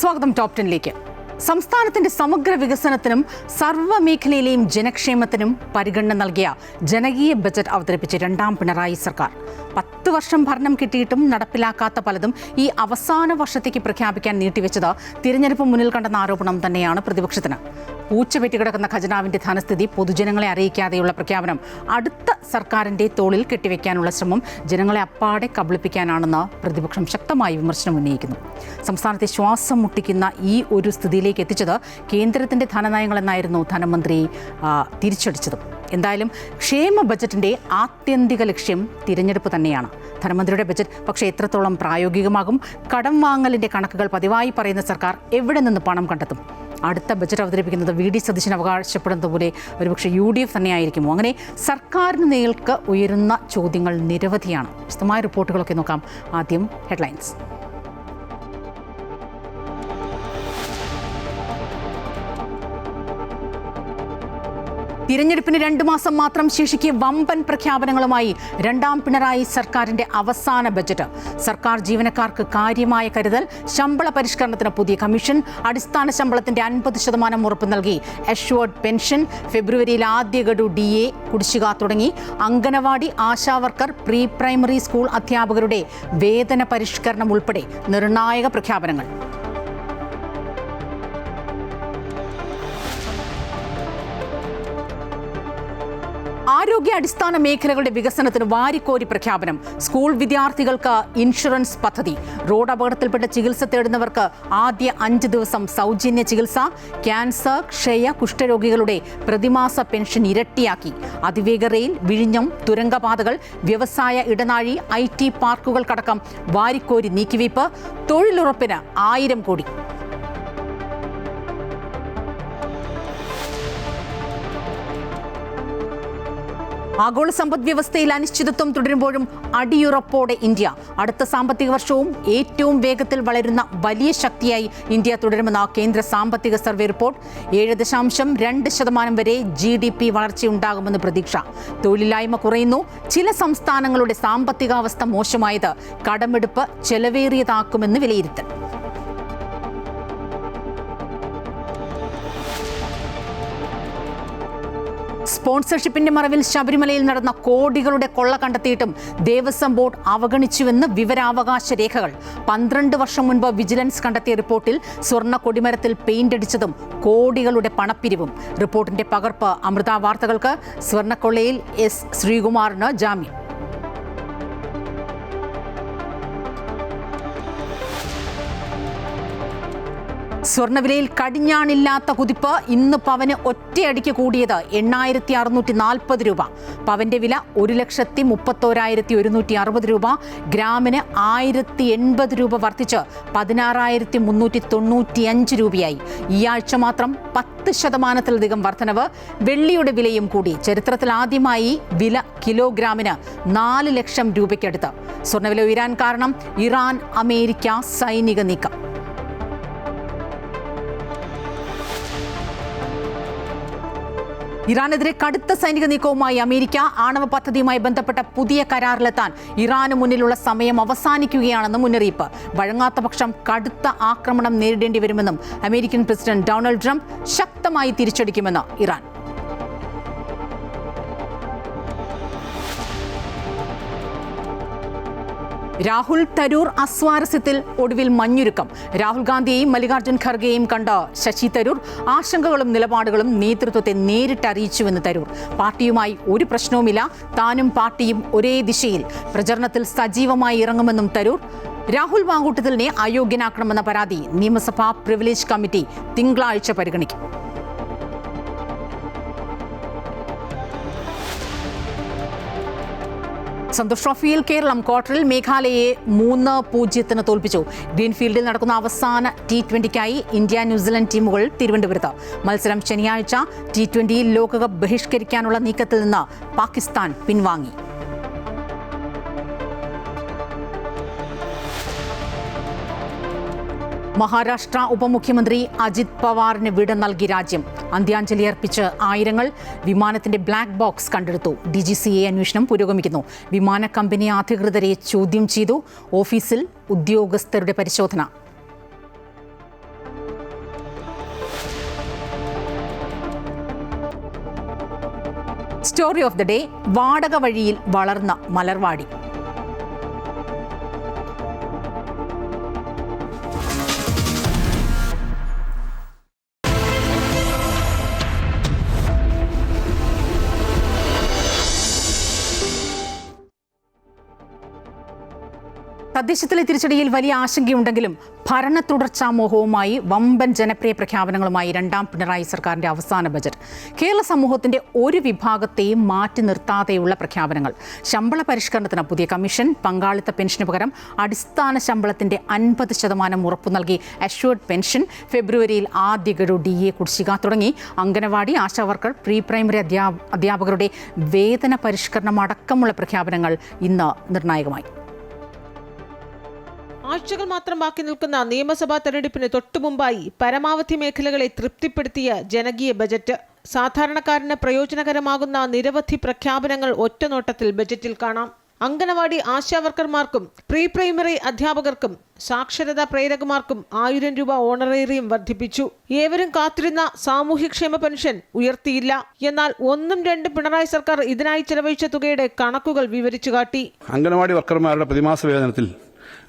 സ്വാഗതം ടോപ് 10ലേക്ക്. സംസ്ഥാനത്തിന്റെ സമഗ്ര വികസനത്തിനും സർവ്വമേഖലയിലെയും ജനക്ഷേമത്തിനും പരിഗണന നൽകിയ ജനകീയ ബജറ്റ് അവതരിപ്പിച്ച രണ്ടാം പിണറായി സർക്കാർ 10 വർഷം ഭരണം കിട്ടിയിട്ടും നടപ്പിലാക്കാത്ത പലതും ഈ അവസാന വർഷത്തേക്ക് പ്രഖ്യാപിക്കാൻ നീട്ടിവെച്ചത് തിരഞ്ഞെടുപ്പ് മുന്നിൽ കണ്ടെന്ന ആരോപണം തന്നെയാണ് പ്രതിപക്ഷത്തിന്. പൂച്ച വെട്ടിക്കിടക്കുന്ന ഖജനാവിന്റെ ധനസ്ഥിതി പൊതുജനങ്ങളെ അറിയിക്കാതെയുള്ള പ്രഖ്യാപനം അടുത്ത സർക്കാരിന്റെ തോളിൽ കെട്ടിവെക്കാനുള്ള ശ്രമം ജനങ്ങളെ അപ്പാടെ കബളിപ്പിക്കാനാണെന്ന് പ്രതിപക്ഷം ശക്തമായി വിമർശനം ഉന്നയിക്കുന്നു. സംസ്ഥാനത്തെ ശ്വാസം മുട്ടിക്കുന്ന ഈ ഒരു സ്ഥിതിയിലേക്ക് എത്തിച്ചത് കേന്ദ്രത്തിന്റെ ധനനയങ്ങളെന്നായിരുന്നു ധനമന്ത്രി തിരിച്ചടിച്ചത്. എന്തായാലും ക്ഷേമ ബജറ്റിന്റെ ആത്യന്തിക ലക്ഷ്യം തിരഞ്ഞെടുപ്പ് തന്നെയാണ്. ധനമന്ത്രിയുടെ ബജറ്റ് പക്ഷേ എത്രത്തോളം പ്രായോഗികമാകും? കടം വാങ്ങലിന്റെ കണക്കുകൾ പതിവായി പറയുന്ന സർക്കാർ എവിടെ നിന്ന് പണം കണ്ടെത്തും? അടുത്ത ബജറ്റ് അവതരിപ്പിക്കുന്നത് VD സതീശൻ അവകാശപ്പെടുന്നത് പോലെ ഒരുപക്ഷെ UDF തന്നെയായിരിക്കുമോ? അങ്ങനെ സർക്കാരിന് നേർക്ക് ഉയരുന്ന ചോദ്യങ്ങൾ നിരവധിയാണ്. വിശദമായ റിപ്പോർട്ടുകളൊക്കെ നോക്കാം. ആദ്യം ഹെഡ്ലൈൻസ്. തിരഞ്ഞെടുപ്പിന് 2 മാസം മാത്രം ശേഷിക്കെ വമ്പൻ പ്രഖ്യാപനങ്ങളുമായി രണ്ടാം പിണറായി സർക്കാരിന്റെ അവസാന ബജറ്റ്. സർക്കാർ ജീവനക്കാർക്ക് കാര്യമായ കരുതൽ, ശമ്പള പരിഷ്കരണത്തിന് പുതിയ കമ്മീഷൻ, അടിസ്ഥാന ശമ്പളത്തിന്റെ 50% ഉറപ്പ് നൽകി അഷ്വേർഡ് പെൻഷൻ, ഫെബ്രുവരിയിൽ ആദ്യ ഗഡു DA കുടിശ്ശിക തുടങ്ങി anganwadi, ASHA worker, pre primary school അധ്യാപകരുടെ വേതന പരിഷ്കരണം ഉൾപ്പെടെ നിർണായക പ്രഖ്യാപനങ്ങൾ. ആരോഗ്യ അടിസ്ഥാന മേഖലകളുടെ വികസനത്തിന് വാരിക്കോരി പ്രഖ്യാപനം. സ്കൂൾ വിദ്യാർത്ഥികൾക്ക് ഇൻഷുറൻസ് പദ്ധതി. റോഡ് അപകടത്തിൽപ്പെട്ട് ചികിത്സ തേടുന്നവർക്ക് ആദ്യ 5 ദിവസം സൗജന്യ ചികിത്സ. ക്യാൻസർ, ക്ഷയ, കുഷ്ഠരോഗികളുടെ പ്രതിമാസ പെൻഷൻ ഇരട്ടിയാക്കി. അതിവേഗ റെയിൽ, വിഴിഞ്ഞം, തുരങ്കപാതകൾ, വ്യവസായ ഇടനാഴി, IT പാർക്കുകൾക്കടക്കം വാരിക്കോരി നീക്കിവയ്പ്. തൊഴിലുറപ്പിന് 1000 കോടി. ആഗോള സമ്പദ് വ്യവസ്ഥയിൽ അനിശ്ചിതത്വം തുടരുമ്പോഴും അടിയുറപ്പോടെ ഇന്ത്യ. അടുത്ത സാമ്പത്തിക വർഷവും ഏറ്റവും വേഗത്തിൽ വളരുന്ന വലിയ ശക്തിയായി ഇന്ത്യ തുടരുമെന്ന കേന്ദ്ര സാമ്പത്തിക സർവേ റിപ്പോർട്ട്. 7.2% വരെ GDP വളർച്ചയുണ്ടാകുമെന്ന് പ്രതീക്ഷ. തൊഴിലില്ലായ്മ കുറയുന്നു. ചില സംസ്ഥാനങ്ങളുടെ സാമ്പത്തികാവസ്ഥ മോശമായത് കടമെടുപ്പ് ചെലവേറിയതാക്കുമെന്ന് വിലയിരുത്തൽ. സ്പോൺസർഷിപ്പിന്റെ മറവിൽ ശബരിമലയിൽ നടന്ന കോടികളുടെ കൊള്ള കണ്ടെത്തിയിട്ടും ദേവസ്വം ബോർഡ് അവഗണിച്ചുവെന്ന് വിവരാവകാശ രേഖകൾ. 12 വർഷം മുൻപ് വിജിലൻസ് കണ്ടെത്തിയ റിപ്പോർട്ടിൽ സ്വർണ്ണ കൊടിമരത്തിൽ പെയിന്റ് അടിച്ചതും കോടികളുടെ പണപ്പിരിവും. റിപ്പോർട്ടിന്റെ പകർപ്പ് അമൃത വാർത്തകൾക്ക്. സ്വർണ്ണക്കൊള്ളയിൽ S. ശ്രീകുമാറിന് ജാമ്യം. സ്വർണ്ണവിലയിൽ കടിഞ്ഞാണില്ലാത്ത കുതിപ്പ്. ഇന്ന് പവന് ഒറ്റയടിക്ക് കൂടിയത് 8640 രൂപ. പവന്റെ വില 1,31,160 രൂപ. ഗ്രാമിന് 1080 രൂപ വർദ്ധിച്ച് 16,395 രൂപയായി. ഈ ആഴ്ച മാത്രം 10% വർധനവ്. വെള്ളിയുടെ വിലയും കൂടി. ചരിത്രത്തിൽ ആദ്യമായി വില കിലോഗ്രാമിന് 4 ലക്ഷം രൂപയ്ക്കടുത്ത്. സ്വർണ്ണവില ഉയരാൻ കാരണം ഇറാൻ അമേരിക്ക സൈനിക നീക്കം. ഇറാനെതിരെ കടുത്ത സൈനിക നീക്കവുമായി അമേരിക്ക. ആണവ പദ്ധതിയുമായി ബന്ധപ്പെട്ട പുതിയ കരാറിലെത്താൻ ഇറാന് മുന്നിലുള്ള സമയം അവസാനിക്കുകയാണെന്ന് മുന്നറിയിപ്പ്. വഴങ്ങാത്ത പക്ഷം കടുത്ത ആക്രമണം നേരിടേണ്ടി വരുമെന്നും അമേരിക്കൻ പ്രസിഡന്റ് ഡൊണാൾഡ് ട്രംപ്. ശക്തമായി തിരിച്ചടിക്കുമെന്ന് ഇറാൻ. രാഹുൽ തരൂർ അസ്വാരസ്യത്തിൽ ഒടുവിൽ മഞ്ഞുരുക്കം. രാഹുൽ ഗാന്ധിയെയും മല്ലികാർജ്ജുൻ ഖർഗെയും കണ്ട ശശി തരൂർ ആശങ്കകളും നിലപാടുകളും നേതൃത്വത്തെ നേരിട്ട് അറിയിച്ചുവെന്ന് തരൂർ. പാർട്ടിയുമായി ഒരു പ്രശ്നവുമില്ല, താനും പാർട്ടിയും ഒരേ ദിശയിൽ. പ്രചരണത്തിൽ സജീവമായി ഇറങ്ങുമെന്നും തരൂർ. രാഹുൽ മാങ്കൂട്ടത്തിലിനെ അയോഗ്യനാക്കണമെന്ന പരാതി നിയമസഭാ പ്രിവിലേജ് കമ്മിറ്റി തിങ്കളാഴ്ച പരിഗണിക്കും. സന്തോഷ് ട്രോഫിയിൽ കേരളം ക്വാർട്ടറിൽ മേഘാലയയെ 3-0 തോൽപ്പിച്ചു. ഗ്രീൻഫീൽഡിൽ നടക്കുന്ന അവസാന T20ക്കായി ഇന്ത്യ ന്യൂസിലൻഡ് ടീമുകൾ തിരുവനന്തപുരത്ത്. മത്സരം ശനിയാഴ്ച. T20 ലോകകപ്പ് ബഹിഷ്കരിക്കാനുള്ള നീക്കത്തിൽ നിന്ന് പാകിസ്ഥാൻ പിൻവാങ്ങി. മഹാരാഷ്ട്ര ഉപമുഖ്യമന്ത്രി അജിത് പവാറിന് വിട നൽകി രാജ്യം. അന്ത്യാഞ്ജലി അർപ്പിച്ച് ആയിരങ്ങൾ. വിമാനത്തിന്റെ ബ്ലാക്ക് ബോക്സ് കണ്ടെടുത്തു. DGCA അന്വേഷണം പുരോഗമിക്കുന്നു. വിമാന കമ്പനി അധികൃതരെ ചോദ്യം ചെയ്തു. ഓഫീസിൽ ഉദ്യോഗസ്ഥരുടെ പരിശോധന. സ്റ്റോറി ഓഫ് ദി ഡേ: വാടക വഴിയിൽ വളർന്ന മലർവാടി. തദ്ദേശത്തിലെ തിരിച്ചടിയിൽ വലിയ ആശങ്കയുണ്ടെങ്കിലും ഭരണ തുടർച്ചാ മോഹവുമായി വമ്പൻ ജനപ്രിയ പ്രഖ്യാപനങ്ങളുമായി രണ്ടാം പിണറായി സർക്കാരിന്റെ അവസാന ബജറ്റ്. കേരള സമൂഹത്തിന്റെ ഒരു വിഭാഗത്തെയും മാറ്റി നിർത്താതെയുള്ള പ്രഖ്യാപനങ്ങൾ. ശമ്പള പരിഷ്കരണത്തിന് പുതിയ കമ്മീഷൻ, പങ്കാളിത്ത പെൻഷന് പകരം അടിസ്ഥാന ശമ്പളത്തിന്റെ 50% ഉറപ്പു നൽകി അഷ്വേർഡ് പെൻഷൻ, ഫെബ്രുവരിയിൽ ആദ്യ ഗഡു DA കുടിശ്ശിക തുടങ്ങി അംഗനവാടി, ആശാവർക്കർ, പ്രീ പ്രൈമറി അധ്യാപകരുടെ വേതന പരിഷ്കരണം അടക്കമുള്ള പ്രഖ്യാപനങ്ങൾ ഇന്ന് നിർണായകമായി. ആഴ്ചകൾ മാത്രം ബാക്കി നിൽക്കുന്ന നിയമസഭാ തെരഞ്ഞെടുപ്പിന് തൊട്ടുമുമ്പായി പരമാവധി മേഖലകളെ തൃപ്തിപ്പെടുത്തിയ ജനകീയ ബജറ്റ്. സാധാരണക്കാരന് പ്രയോജനകരമാകുന്ന നിരവധി പ്രഖ്യാപനങ്ങൾ ഒറ്റനോട്ടത്തിൽ ബജറ്റിൽ കാണാം. അംഗനവാടി ആശാവർക്കർമാർക്കും പ്രീ പ്രൈമറി അധ്യാപകർക്കും സാക്ഷരതാ പ്രേരകമാർക്കും 1000 രൂപ ഓണറേറിയം വർദ്ധിപ്പിച്ചു. ഏവരും കാത്തിരുന്ന സാമൂഹ്യക്ഷേമ പെൻഷൻ ഉയർത്തിയില്ല. എന്നാൽ 1-2 പിണറായി സർക്കാർ ഇതിനായി ചെലവഴിച്ച തുകയുടെ കണക്കുകൾ വിവരിച്ചു കാട്ടി. അംഗനവാടി വർക്കർമാരുടെ പ്രതിമാസ വേതനത്തിൽ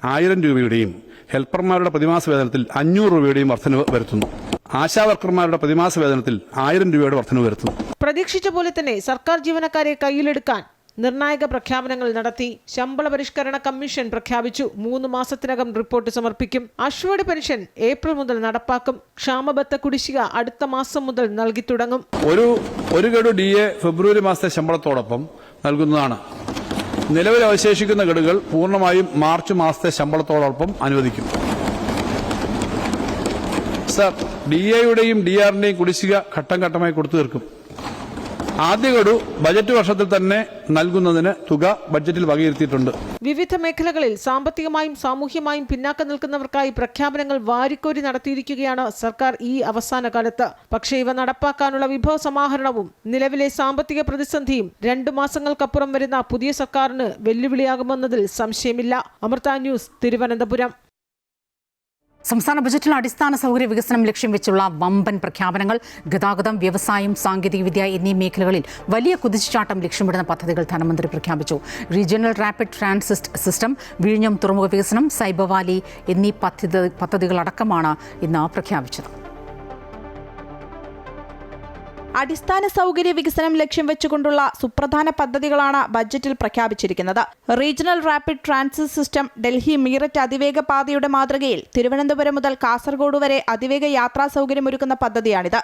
1000 രൂപയുടെയും ഹെൽപ്പർമാരുടെ പ്രതിമാസ വേതനത്തിൽ 500 രൂപയുടെയും വർധനവ് വരുത്തുന്നു. ആശാവർക്കർമാരുടെ പ്രതിമാസ വേതനത്തിൽ 1000 രൂപയുടെ വർധനവ് വരുത്തുന്നു. പ്രതീക്ഷിച്ച പോലെ തന്നെ സർക്കാർ ജീവനക്കാരെ കയ്യിലെടുക്കാൻ നിർണായക പ്രഖ്യാപനങ്ങൾ നടത്തി. ശമ്പള പരിഷ്കരണ കമ്മീഷൻ പ്രഖ്യാപിച്ചു. 3 മാസത്തിനകം റിപ്പോർട്ട് സമർപ്പിക്കും. അഷ്വേർഡ് പെൻഷൻ ഏപ്രിൽ മുതൽ നടപ്പാക്കും. ക്ഷാമബത്ത കുടിശ്ശിക അടുത്ത മാസം മുതൽ നൽകി തുടങ്ങും. ഒരു ഗഡു DA ഫെബ്രുവരി മാസത്തെ ശമ്പളത്തോടൊപ്പം നൽകുന്നതാണ്. നിലവിൽ അവശേഷിക്കുന്ന ഗഡുകൾ പൂർണ്ണമായും മാർച്ച് മാസത്തെ ശമ്പളത്തോടൊപ്പം അനുവദിക്കും. സർ, DAയുടെയും DRന്റെയും കുടിശ്ശിക ഘട്ടം ഘട്ടമായി കൊടുത്തു തീർക്കും. ആദ്യ ഗഡു ബജറ്റ് വർഷത്തിൽ തന്നെ നൽകുന്നതിന് തുക ബജറ്റിൽ വകയിരുത്തിയിട്ടുണ്ട്. വിവിധ മേഖലകളിൽ സാമ്പത്തികമായും സാമൂഹ്യമായും പിന്നാക്കം നിൽക്കുന്നവർക്കായി പ്രഖ്യാപനങ്ങൾ വാരിക്കോരി നടത്തിയിരിക്കുകയാണ് സർക്കാർ ഈ അവസാന കാലത്ത്. പക്ഷേ ഇവ നടപ്പാക്കാനുള്ള വിഭവ സമാഹരണവും നിലവിലെ സാമ്പത്തിക പ്രതിസന്ധിയും 2 മാസങ്ങൾക്കപ്പുറം വരുന്ന പുതിയ സർക്കാരിന് വെല്ലുവിളിയാകുമെന്നതിൽ സംശയമില്ല. അമൃത ന്യൂസ്, തിരുവനന്തപുരം. സംസ്ഥാന ബജറ്റിൽ അടിസ്ഥാന സൗകര്യ വികസനം ലക്ഷ്യം വെച്ചുള്ള വമ്പൻ പ്രഖ്യാപനങ്ങൾ. ഗതാഗതം, വ്യവസായം, സാങ്കേതികവിദ്യ എന്നീ മേഖലകളിൽ വലിയ കുതിച്ചുചാട്ടം ലക്ഷ്യമിടുന്ന പദ്ധതികൾ ധനമന്ത്രി പ്രഖ്യാപിച്ചു. റീജിയണൽ റാപ്പിഡ് ട്രാൻസിറ്റ് സിസ്റ്റം, വിഴിഞ്ഞം തുറമുഖ വികസനം, സൈബർ വാലി എന്നീ പദ്ധതികളടക്കമാണ് ഇന്ന് പ്രഖ്യാപിച്ചത്. അടിസ്ഥാന സൗകര്യ വികസനം ലക്ഷ്യം വെച്ചുകൊണ്ടുള്ള സുപ്രധാന പദ്ധതികളാണ് ബജറ്റിൽ പ്രഖ്യാപിച്ചിരിക്കുന്നത്. Regional rapid transit system, Delhi Meerut അതിവേഗ പാതയുടെ മാതൃകയിൽ തിരുവനന്തപുരം മുതൽ കാസർഗോഡ് വരെ അതിവേഗ യാത്രാ സൗകര്യമൊരുക്കുന്ന പദ്ധതിയാണിത്.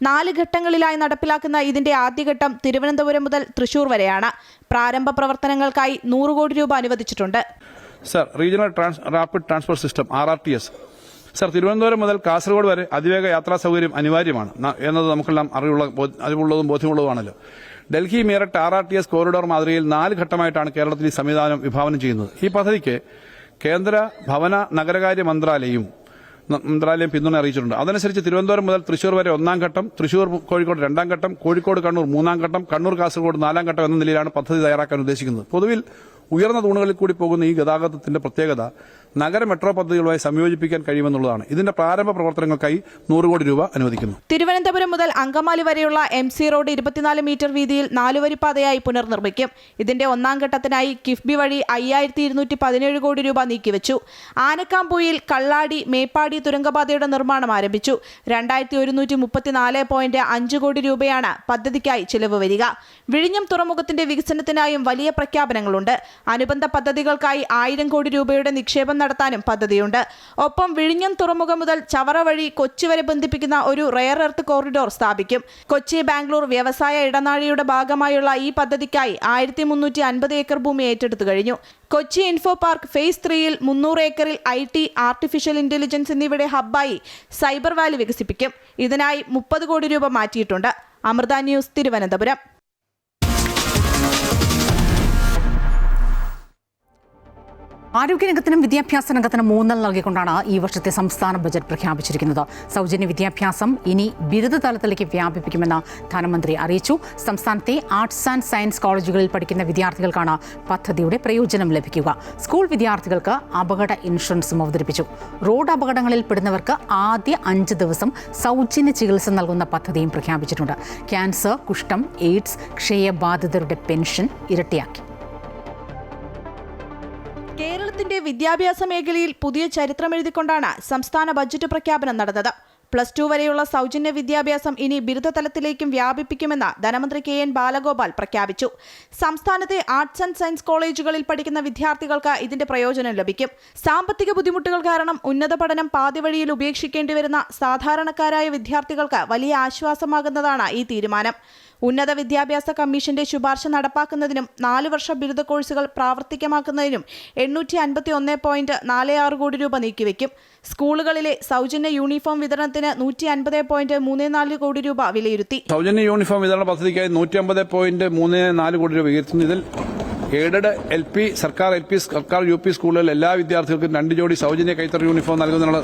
4 ഘട്ടങ്ങളിലായി നടപ്പിലാക്കുന്ന ഇതിന്റെ ആദ്യഘട്ടം തിരുവനന്തപുരം മുതൽ തൃശൂർ വരെയാണ്. പ്രാരംഭ പ്രവർത്തനങ്ങൾക്കായി 100 കോടി രൂപ അനുവദിച്ചിട്ടുണ്ട്. Sir, regional rapid transport system RRTS. Sir, Thiruvananthapuram മുതൽ കാസർഗോഡ് വരെ അതിവേഗ യാത്രാ സൗകര്യം അനിവാര്യമാണ് എന്നത് നമുക്കെല്ലാം അറിവുള്ളതും ബോധ്യമുള്ളതുമാണല്ലോ. ഡൽഹി മീററ്റ് RRTS കോറിഡോർ മാതൃകയിൽ 4 ഘട്ടമായിട്ടാണ് കേരളത്തിൽ ഈ സംവിധാനം വിഭാവനം ചെയ്യുന്നത്. ഈ പദ്ധതിക്ക് കേന്ദ്ര ഭവന നഗരകാര്യ മന്ത്രാലയം പിന്തുണ അറിയിച്ചിട്ടുണ്ട്. അതനുസരിച്ച് തിരുവനന്തപുരം മുതൽ തൃശൂർ വരെ 1ാം ഘട്ടം, തൃശൂർ കോഴിക്കോട് 2ാം ഘട്ടം, കോഴിക്കോട് കണ്ണൂർ 3ാം ഘട്ടം, കണ്ണൂർ കാസർഗോഡ് 4ാം ഘട്ടം എന്ന നിലയിലാണ് പദ്ധതി തയ്യാറാക്കാൻ ഉദ്ദേശിക്കുന്നത്. പൊതുവിൽ ഉയർന്ന തൂണുകളിൽ കൂടി പോകുന്ന ഈ ഗതാഗതത്തിന്റെ പ്രത്യേകത നഗര മെട്രോ പദ്ധതികളുമായി സംയോജിപ്പിക്കാൻ കഴിയുമെന്നുള്ളതാണ്. ഇതിന്റെ പ്രാരംഭ പ്രവർത്തനങ്ങൾക്കായി 100 കോടി രൂപ അനുവദിക്കുന്നു. തിരുവനന്തപുരം മുതൽ അങ്കമാലി വരെയുള്ള MC റോഡ് 24 മീറ്റർ വീതിയിൽ 4 വരിപ്പാതയായി പുനർനിർമ്മിക്കും. ഇതിന്റെ 1ാം ഘട്ടത്തിനായി കിഫ്ബി വഴി 5217 കോടി രൂപ നീക്കിവെച്ചു. ആനക്കാംപൊയിൽ കള്ളാടി മേപ്പാടി തുരങ്കപാതയുടെ നിർമ്മാണം ആരംഭിച്ചു. 2134.5 കോടി രൂപയാണ് പദ്ധതിക്കായി ചിലവ് വരിക. വിഴിഞ്ഞം തുറമുഖത്തിന്റെ വികസനത്തിനായും വലിയ പ്രഖ്യാപനങ്ങളുണ്ട്. അനുബന്ധ പദ്ധതികൾക്കായി 1000 കോടി രൂപയുടെ നിക്ഷേപം നടത്താനും പദ്ധതിയുണ്ട്. ഒപ്പം വിഴിഞ്ഞം തുറമുഖം മുതൽ ചവറ വഴി കൊച്ചി വരെ ബന്ധിപ്പിക്കുന്ന ഒരു റെയർ എർത്ത് കോറിഡോർ സ്ഥാപിക്കും. കൊച്ചി ബാംഗ്ലൂർ വ്യവസായ ഇടനാഴിയുടെ ഭാഗമായുള്ള ഈ പദ്ധതിക്കായി 1350 ഏക്കർ ഭൂമി ഏറ്റെടുത്തു കഴിഞ്ഞു. കൊച്ചി ഇൻഫോ പാർക്ക് ഫേസ് 3യിൽ 300 ഏക്കറിൽ IT, ആർട്ടിഫിഷ്യൽ ഇന്റലിജൻസ് എന്നിവയുടെ ഹബ്ബായി സൈബർ വാലി വികസിപ്പിക്കും. ഇതിനായി 30 കോടി രൂപ മാറ്റിയിട്ടുണ്ട്. അമൃത ന്യൂസ്, തിരുവനന്തപുരം. ആരോഗ്യരംഗത്തിനും വിദ്യാഭ്യാസ രംഗത്തിനും ഊന്നൽ നൽകിക്കൊണ്ടാണ് ഈ വർഷത്തെ സംസ്ഥാന ബജറ്റ് പ്രഖ്യാപിച്ചിരിക്കുന്നത്. സൗജന്യ വിദ്യാഭ്യാസം ഇനി ബിരുദതലത്തിലേക്ക് വ്യാപിപ്പിക്കുമെന്ന് ധനമന്ത്രി അറിയിച്ചു. സംസ്ഥാനത്തെ ആർട്സ് ആൻഡ് സയൻസ് കോളേജുകളിൽ പഠിക്കുന്ന വിദ്യാർത്ഥികൾക്കാണ് പദ്ധതിയുടെ പ്രയോജനം ലഭിക്കുക. സ്കൂൾ വിദ്യാർത്ഥികൾക്ക് അപകട ഇൻഷുറൻസും അവതരിപ്പിച്ചു. റോഡ് അപകടങ്ങളിൽ പെടുന്നവർക്ക് ആദ്യ 5 ദിവസം സൗജന്യ ചികിത്സ നൽകുന്ന പദ്ധതിയും പ്രഖ്യാപിച്ചിട്ടുണ്ട്. ക്യാൻസർ, കുഷ്ഠം, എയ്ഡ്സ്, ക്ഷയബാധിതരുടെ പെൻഷൻ ഇരട്ടിയാക്കി. കേരളത്തിന്റെ വിദ്യാഭ്യാസ മേഖലയിൽ പുതിയ ചരിത്രമെഴുതിക്കൊണ്ടാണ് സംസ്ഥാന ബജറ്റ് പ്രഖ്യാപനം നടന്നത്. +2 വരെയുള്ള സൗജന്യ വിദ്യാഭ്യാസം ഇനി ബിരുദതലത്തിലേക്കും വ്യാപിപ്പിക്കുമെന്ന് ധനമന്ത്രി KN ബാലഗോപാൽ പ്രഖ്യാപിച്ചു. സംസ്ഥാനത്തെ ആർട്സ് ആൻഡ് സയൻസ് കോളേജുകളിൽ പഠിക്കുന്ന വിദ്യാർത്ഥികൾക്ക് ഇതിന്റെ പ്രയോജനം ലഭിക്കും. സാമ്പത്തിക ബുദ്ധിമുട്ടുകൾ കാരണം ഉന്നത പഠനം പാതിവഴിയിൽ ഉപേക്ഷിക്കേണ്ടി വരുന്ന സാധാരണക്കാരായ വിദ്യാർത്ഥികൾക്ക് വലിയ ആശ്വാസമാകുന്നതാണ് ഈ തീരുമാനം. ഉന്നത വിദ്യാഭ്യാസ കമ്മീഷന്റെ ശുപാർശ നടപ്പാക്കുന്നതിനും 4 വർഷ ബിരുദ കോഴ്സുകൾ പ്രാവർത്തികമാക്കുന്നതിനും 851.46 കോടി രൂപ നീക്കിവെക്കും. സ്കൂളുകളിലെ സൗജന്യ യൂണിഫോം വിതരണത്തിന് 150.34 കോടി രൂപ വിലയിരുത്തി. സൗജന്യ യൂണിഫോം വിതരണ പദ്ധതിക്കായി 150.34 കോടി രൂപ വികസിക്കുന്നു. ഇതിൽ എയ്ഡഡ് LP, സർക്കാർ LP, സർക്കാർ UP സ്കൂളുകളിൽ എല്ലാ വിദ്യാർത്ഥികൾക്കും 2 ജോഡി സൗജന്യ കൈത്തറി യൂണിഫോം നൽകുന്നതിനുള്ള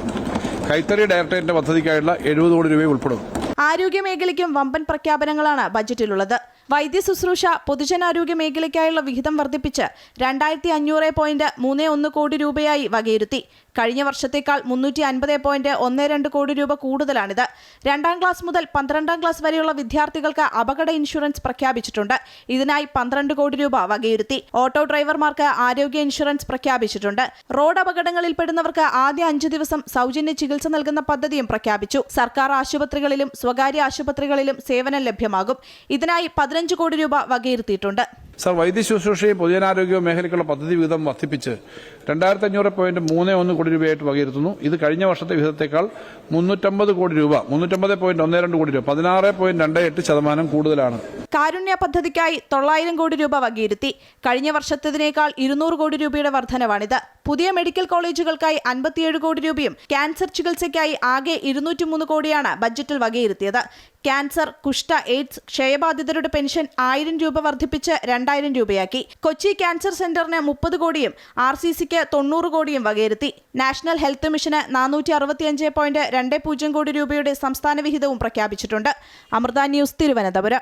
കൈത്തറി ഡയറക്ടറേറ്റിന്റെ പദ്ധതിക്കായുള്ള 70 കോടി രൂപ ഉൾപ്പെടും. ആരോഗ്യ മേഖലയ്ക്കും വമ്പൻ പ്രഖ്യാപനങ്ങളാണ് ബജറ്റിലുള്ളത്. വൈദ്യ ശുശ്രൂഷ, പൊതുജനാരോഗ്യ മേഖലയ്ക്കായുള്ള വിഹിതം വർദ്ധിപ്പിച്ച് 2500.31 കോടി രൂപയായി വകയിരുത്തി. കഴിഞ്ഞ വർഷത്തേക്കാൾ 350.12 കോടി രൂപ കൂടുതലാണിത്. 2ാം ക്ലാസ് മുതൽ 12ാം ക്ലാസ് വരെയുള്ള വിദ്യാർത്ഥികൾക്ക് അപകട ഇൻഷുറൻസ് പ്രഖ്യാപിച്ചിട്ടുണ്ട്. ഇതിനായി 12 കോടി രൂപ വകയിരുത്തി. ഓട്ടോ ഡ്രൈവർമാർക്ക് ആരോഗ്യ ഇൻഷുറൻസ് പ്രഖ്യാപിച്ചിട്ടുണ്ട്. റോഡ് അപകടങ്ങളിൽ പെടുന്നവർക്ക് ആദ്യ 5 ദിവസം സൗജന്യ ചികിത്സ നൽകുന്ന പദ്ധതിയും പ്രഖ്യാപിച്ചു. സർക്കാർ ആശുപത്രികളിലും സ്വകാര്യ ആശുപത്രികളിലും സേവനം ലഭ്യമാകും. ഇതിനായി 15 കോടി രൂപ വകയിരുത്തിയിട്ടുണ്ട്. സർ, വൈദ്യ ശുശ്രൂഷയും പൊതുജനാരോഗ്യ മേഖലയ്ക്കുള്ള പദ്ധതി വിഹിതം വർദ്ധിപ്പിച്ച് 2500.31 കോടി രൂപയായിട്ട് വകയിരുത്തുന്നു. ഇത് കഴിഞ്ഞ വർഷത്തെ വിഹിതത്തേക്കാൾ 350 കോടി രൂപ, 350.12 കോടി രൂപ, 16.28% കൂടുതലാണ്. കാരുണ്യ പദ്ധതിക്കായി 900 കോടി രൂപ വകയിരുത്തി. കഴിഞ്ഞ വർഷത്തേതിനേക്കാൾ 200 കോടി രൂപയുടെ വർധനവാണിത്. പുതിയ മെഡിക്കൽ കോളേജുകൾക്കായി 57 കോടി രൂപയും ക്യാൻസർ ചികിത്സയ്ക്കായി ആകെ 203 കോടിയാണ് ബജറ്റിൽ വകയിരുത്തിയത്. ക്യാൻസർ, കുഷ്ഠ, എയ്ഡ്സ്, ക്ഷയബാധിതരുടെ പെൻഷൻ 1000 രൂപ വർദ്ധിപ്പിച്ച് 2000 രൂപയാക്കി. കൊച്ചി ക്യാൻസർ സെന്ററിന് 30 കോടിയും RCCക്ക് 90 കോടിയും വകയിരുത്തി. നാഷണൽ ഹെൽത്ത് മിഷന് 465.20 കോടി രൂപയുടെ സംസ്ഥാന വിഹിതവും പ്രഖ്യാപിച്ചിട്ടുണ്ട്. അമൃത ന്യൂസ്, തിരുവനന്തപുരം.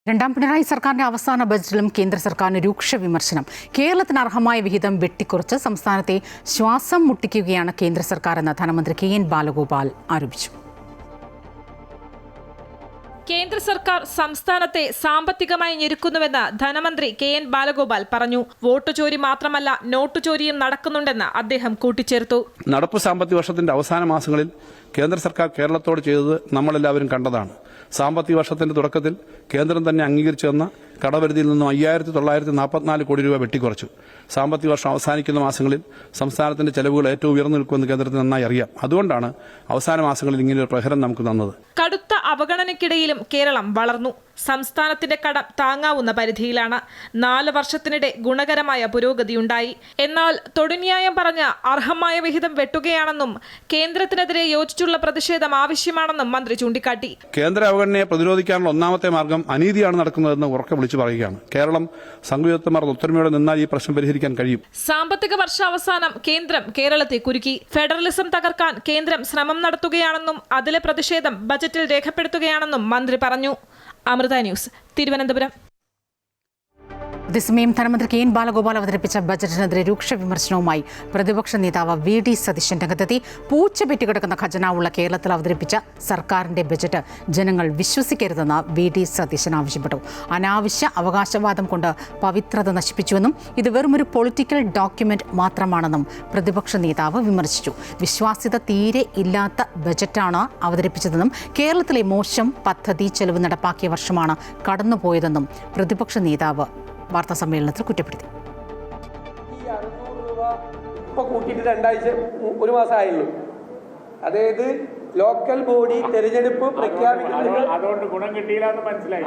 2ാം പിണറായി സർക്കാരിന്റെ അവസാന ബജറ്റിലും കേന്ദ്ര സർക്കാരിന് രൂക്ഷ വിമർശനം. കേരളത്തിന് അർഹമായ വിഹിതം വെട്ടിക്കുറച്ച് സംസ്ഥാനത്തെ ശ്വാസം മുട്ടിക്കുകയാണ് കേന്ദ്ര സർക്കാരെന്ന് ധനമന്ത്രി KN ബാലഗോപാൽ ആരോപിച്ചു. കേന്ദ്ര സർക്കാർ സംസ്ഥാനത്തെ സാമ്പത്തികമായി ഞെരുക്കുന്നുവെന്ന് ധനമന്ത്രി KN ബാലഗോപാൽ പറഞ്ഞു. വോട്ട് ചോരി മാത്രമല്ല, നോട്ട് ചോരിയും നടക്കുന്നുണ്ടെന്ന് അദ്ദേഹം കൂട്ടിച്ചേർത്തു. നടപ്പ് സാമ്പത്തിക വർഷത്തിന്റെ അവസാന മാസങ്ങളിൽ കേന്ദ്ര സർക്കാർ കേരളത്തോട് ചെയ്തത് നമ്മളെല്ലാവരും കണ്ടതാണ്. സാമ്പത്തിക വർഷത്തിന്റെ തുടക്കത്തിൽ കേന്ദ്രം തന്നെ അംഗീകരിച്ചു തന്ന കടപരിധിയിൽ നിന്നും 5944 കോടി രൂപ വെട്ടിക്കുറച്ചു. സാമ്പത്തിക വർഷം അവസാനിക്കുന്ന മാസങ്ങളിൽ സംസ്ഥാനത്തിന്റെ ചെലവുകൾ ഏറ്റവും ഉയർന്നു നിൽക്കുമെന്ന് കേന്ദ്രത്തിന് നന്നായി അറിയാം. അതുകൊണ്ടാണ് അവസാന മാസങ്ങളിൽ ഇങ്ങനെയൊരു പ്രഹരം നമുക്ക് തന്നത്. കടുത്ത അവഗണനയ്ക്കിടയിലും കേരളം വളർന്നു. സംസ്ഥാനത്തിന്റെ കടം താങ്ങാവുന്ന പരിധിയിലാണ്. 4 വർഷത്തിനിടെ ഗുണകരമായ പുരോഗതിയുണ്ടായി. എന്നാൽ തൊടുന്യായം പറഞ്ഞ് അർഹമായ വിഹിതം വെട്ടുകയാണെന്നും കേന്ദ്രത്തിനെതിരെ യോജിച്ചുള്ള പ്രതിഷേധം ആവശ്യമാണെന്നും മന്ത്രി ചൂണ്ടിക്കാട്ടി. കേന്ദ്ര അവഗണനയെ പ്രതിരോധിക്കാനുള്ള ഒന്നാമത്തെ മാർഗം അനീതിയാണ് നടക്കുന്നതെന്ന് ഉറക്കെ വിളിച്ചു പറയുകയാണ്. കേരളം സംഘയുക്തമാർ ഒത്തൊരുമയോടെ നിന്നാൽ ഈ പ്രശ്നം പരിഹരിക്കാൻ കഴിയും. സാമ്പത്തിക വർഷാവസാനം കേന്ദ്രം കേരളത്തെ കുരുക്കി. ഫെഡറലിസം തകർക്കാൻ കേന്ദ്രം ശ്രമം നടത്തുകയാണെന്നും അതിലെ പ്രതിഷേധം ബജറ്റിൽ രേഖപ്പെടുത്തുകയാണെന്നും മന്ത്രി പറഞ്ഞു. അമൃത ന്യൂസ്, തിരുവനന്തപുരം. അതേസമയം ധനമന്ത്രി KN ബാലഗോപാൽ അവതരിപ്പിച്ച ബജറ്റിനെതിരെ രൂക്ഷ വിമർശനവുമായി പ്രതിപക്ഷ നേതാവ് VD സതീശൻ രംഗത്തെത്തി. പൂച്ച പെറ്റുകിടക്കുന്ന ഖജനാവുള്ള കേരളത്തിൽ അവതരിപ്പിച്ച സർക്കാരിന്റെ ബജറ്റ് ജനങ്ങൾ വിശ്വസിക്കരുതെന്ന് VD സതീശൻ ആവശ്യപ്പെട്ടു. അനാവശ്യ അവകാശവാദം കൊണ്ട് പവിത്രത നശിപ്പിച്ചുവെന്നും ഇത് വെറുമൊരു പൊളിറ്റിക്കൽ ഡോക്യുമെന്റ് മാത്രമാണെന്നും പ്രതിപക്ഷ നേതാവ് വിമർശിച്ചു. വിശ്വാസ്യത തീരെ ഇല്ലാത്ത ബജറ്റാണ് അവതരിപ്പിച്ചതെന്നും കേരളത്തിലെ മോശം പദ്ധതി ചെലവ് നടപ്പാക്കിയ വർഷമാണ് കടന്നുപോയതെന്നും പ്രതിപക്ഷ നേതാവ് വാർത്താ സമ്മേളനത്തിൽ കുറ്റപ്പെടുത്തി. ഈ 600 രൂപ ഇപ്പോൾ കൂട്ടിയിട്ട് 2 ആഴ്ച 1 മാസമായുള്ളൂ. അതായത് ലോക്കൽ ബോഡി തെരഞ്ഞെടുപ്പ് പ്രഖ്യാപിക്കുന്നത് അതുകൊണ്ട് ഗുണം കിട്ടിയില്ല എന്ന് മനസ്സിലായി.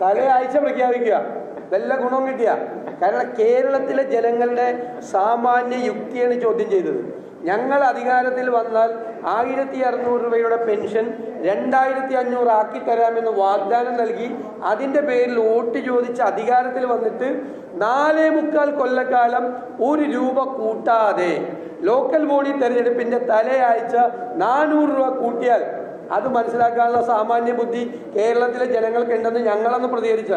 തലേ ആഴ്ച പ്രഖ്യാപിക്കുക, വല്ല ഗുണം കിട്ടിയ. കാരണം കേരളത്തിലെ ജനങ്ങളുടെ സാമാന്യ യുക്തിയാണ് ചോദ്യം ചെയ്തത്. ഞങ്ങൾ അധികാരത്തിൽ വന്നാൽ 1600 രൂപയുടെ പെൻഷൻ 2500 ആക്കി തരാമെന്ന് വാഗ്ദാനം നൽകി അതിൻ്റെ പേരിൽ വോട്ട് ചോദിച്ച് അധികാരത്തിൽ വന്നിട്ട് 4.25 കൊല്ലക്കാലം 1 രൂപ കൂട്ടാതെ ലോക്കൽ ബോഡി തെരഞ്ഞെടുപ്പിൻ്റെ തലയാഴ്ച 400 രൂപ കൂട്ടിയാൽ അത് മനസ്സിലാക്കാനുള്ള സാമാന്യ ബുദ്ധി കേരളത്തിലെ ജനങ്ങൾക്കുണ്ടെന്ന് ഞങ്ങളന്ന് പ്രതികരിച്ച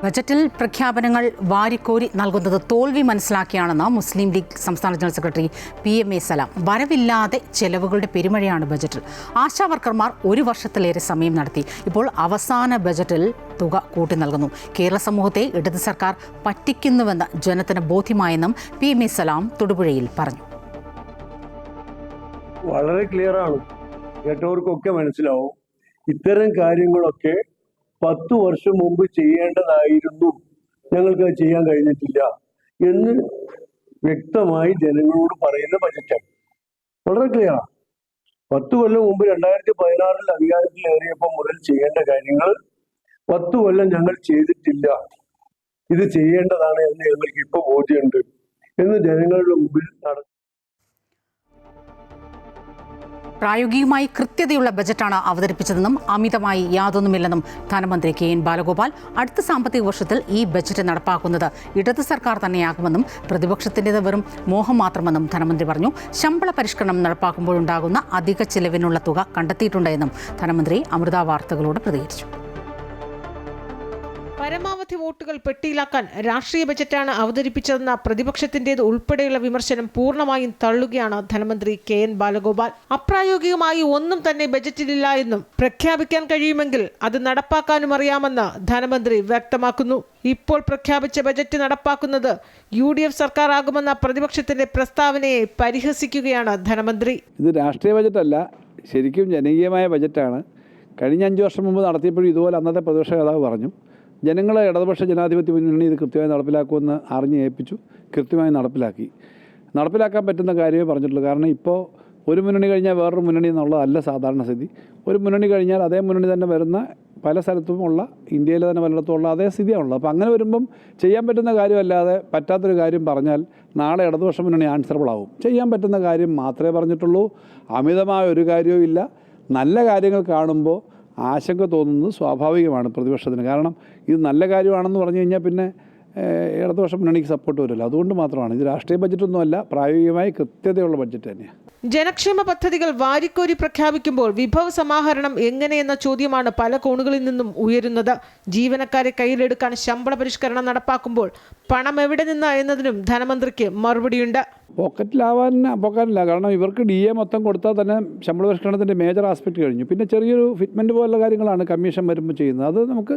ബജറ്റിൽ പ്രഖ്യാപനങ്ങൾ വാരിക്കോരി നൽകുന്നത് തോൽവി മനസ്സിലാക്കിയാണെന്ന് മുസ്ലിം ലീഗ് സംസ്ഥാന ജനറൽ സെക്രട്ടറി PMA സലാം. വരവില്ലാതെ ചെലവുകളുടെ പെരുമഴയാണ് ബജറ്റിൽ. ആശാവർക്കർമാർ 1 വർഷത്തിലേറെ സമയം നടത്തി. ഇപ്പോൾ അവസാന ബജറ്റിൽ തുക കൂട്ടി നൽകുന്നു. കേരള സമൂഹത്തെ ഇടത് സർക്കാർ പറ്റിക്കുന്നുവെന്ന് ജനത്തിന് ബോധ്യമായെന്നും PMA സലാം തൊടുപുഴയിൽ പറഞ്ഞു. വളരെ ക്ലിയറാണ്, കേട്ടവർക്കൊക്കെ മനസ്സിലാവും. ഇത്തരം കാര്യങ്ങളൊക്കെ 10 വർഷം മുമ്പ് ചെയ്യേണ്ടതായിരുന്നു, ഞങ്ങൾക്ക് അത് ചെയ്യാൻ കഴിഞ്ഞിട്ടില്ല എന്ന് വ്യക്തമായി ജനങ്ങളോട് പറയുന്ന ബജറ്റാണ്. വളരെ ക്ലിയറാണ്. 10 കൊല്ലം മുമ്പ് 2016 അധികാരത്തിലേറിയപ്പോൾ മുതൽ ചെയ്യേണ്ട കാര്യങ്ങൾ 10 കൊല്ലം ഞങ്ങൾ ചെയ്തിട്ടില്ല, ഇത് ചെയ്യേണ്ടതാണ് എന്ന് ഞങ്ങൾക്ക് ഇപ്പോൾ ബോധ്യമുണ്ട് എന്ന് ജനങ്ങളുടെ മുമ്പിൽ പ്രായോഗികമായി കൃത്യതയുള്ള ബജറ്റാണ് അവതരിപ്പിച്ചതെന്നും അമിതമായി യാതൊന്നുമില്ലെന്നും ധനമന്ത്രി KN ബാലഗോപാൽ. അടുത്ത സാമ്പത്തിക വർഷത്തിൽ ഈ ബജറ്റ് നടപ്പാക്കുന്നത് ഇടത് സർക്കാർ തന്നെയാകുമെന്നും പ്രതിപക്ഷത്തിൻ്റെത് വെറും മോഹം മാത്രമെന്നും ധനമന്ത്രി പറഞ്ഞു. ശമ്പള പരിഷ്കരണം നടപ്പാക്കുമ്പോഴുണ്ടാകുന്ന അധിക ചെലവിനുള്ള തുക കണ്ടെത്തിയിട്ടുണ്ട് എന്നും ധനമന്ത്രി അമൃത വാർത്തകളോട് പ്രതികരിച്ചു. പരമാവധി വോട്ടുകൾ പെട്ടിയിലാക്കാൻ രാഷ്ട്രീയ ബജറ്റാണ് അവതരിപ്പിച്ചതെന്ന പ്രതിപക്ഷത്തിൻ്റേത് ഉൾപ്പെടെയുള്ള വിമർശനം പൂർണ്ണമായും തള്ളുകയാണ് ധനമന്ത്രി KN ബാലഗോപാൽ. അപ്രായോഗികമായി ഒന്നും തന്നെ ബജറ്റിലില്ല എന്നും പ്രഖ്യാപിക്കാൻ കഴിയുമെങ്കിൽ അത് നടപ്പാക്കാനും അറിയാമെന്ന് ധനമന്ത്രി വ്യക്തമാക്കുന്നു. ഇപ്പോൾ പ്രഖ്യാപിച്ച ബജറ്റ് നടപ്പാക്കുന്നത് UDF സർക്കാർ ആകുമെന്ന പ്രതിപക്ഷത്തിന്റെ പ്രസ്താവനയെ പരിഹസിക്കുകയാണ് ധനമന്ത്രി. ഇത് രാഷ്ട്രീയ ബജറ്റല്ല, ശരിക്കും ജനകീയമായ ബജറ്റാണ്. കഴിഞ്ഞ 5 വർഷം മുമ്പ് നടത്തിയപ്പോഴും ഇതുപോലെ അന്നത്തെ പ്രതിപക്ഷ നേതാവ് പറഞ്ഞു, ജനങ്ങളെ ഇടതുപക്ഷ ജനാധിപത്യ മുന്നണി ഇത് കൃത്യമായി നടപ്പിലാക്കുമെന്ന് അറിഞ്ഞ് ഏൽപ്പിച്ചു. കൃത്യമായി നടപ്പിലാക്കാൻ പറ്റുന്ന കാര്യമേ പറഞ്ഞിട്ടുള്ളൂ. കാരണം ഇപ്പോൾ ഒരു മുന്നണി കഴിഞ്ഞാൽ വേറൊരു മുന്നണി എന്നുള്ളതല്ല സാധാരണ സ്ഥിതി. ഒരു മുന്നണി കഴിഞ്ഞാൽ അതേ മുന്നണി തന്നെ വരുന്ന പല സ്ഥലത്തുമുള്ള, ഇന്ത്യയിലെ തന്നെ പലയിടത്തുമുള്ള അതേ സ്ഥിതിയാണുള്ളത്. അപ്പോൾ അങ്ങനെ വരുമ്പം ചെയ്യാൻ പറ്റുന്ന കാര്യമല്ലാതെ പറ്റാത്തൊരു കാര്യം പറഞ്ഞാൽ നാളെ ഇടതുപക്ഷ മുന്നണി ആൻസറബിൾ ആവും. ചെയ്യാൻ പറ്റുന്ന കാര്യം മാത്രമേ പറഞ്ഞിട്ടുള്ളൂ. അമിതമായ ഒരു കാര്യവും ഇല്ല. നല്ല കാര്യങ്ങൾ കാണുമ്പോൾ ആശങ്ക തോന്നുന്നത് സ്വാഭാവികമാണ് പ്രതിപക്ഷത്തിന്. കാരണം ഇത് നല്ല കാര്യമാണെന്ന് പറഞ്ഞു കഴിഞ്ഞാൽ പിന്നെ ഇടതുപക്ഷ മുന്നണിക്ക് സപ്പോർട്ട് വരില്ല. അതുകൊണ്ട് മാത്രമാണ്. ഇത് രാഷ്ട്രീയ ബജറ്റൊന്നുമല്ല, പ്രായോഗികമായി കൃത്യതയുള്ള ബജറ്റ് തന്നെയാണ്. ജനക്ഷേമ പദ്ധതികൾ വാരിക്കോരി പ്രഖ്യാപിക്കുമ്പോൾ വിഭവ സമാഹരണം എങ്ങനെയെന്ന ചോദ്യമാണ് പല കോണുകളിൽ നിന്നും ഉയരുന്നത്. ജീവനക്കാരെ കയ്യിലെടുക്കാൻ ശമ്പള പരിഷ്കരണം നടപ്പാക്കുമ്പോൾ പണം എവിടെ നിന്ന് എന്നതിനും ധനമന്ത്രിക്ക് മറുപടിയുണ്ട്. പോക്കാനില്ല. കാരണം ഇവർക്ക് DA മൊത്തം കൊടുത്താൽ തന്നെ ശമ്പള പരിഷ്കരണത്തിൻ്റെ മേജർ ആസ്പെക്റ്റ് കഴിഞ്ഞു. പിന്നെ ചെറിയൊരു ഫിറ്റ്മെൻറ്റ് പോലുള്ള കാര്യങ്ങളാണ് കമ്മീഷൻ വരുമ്പോൾ ചെയ്യുന്നത്. അത് നമുക്ക്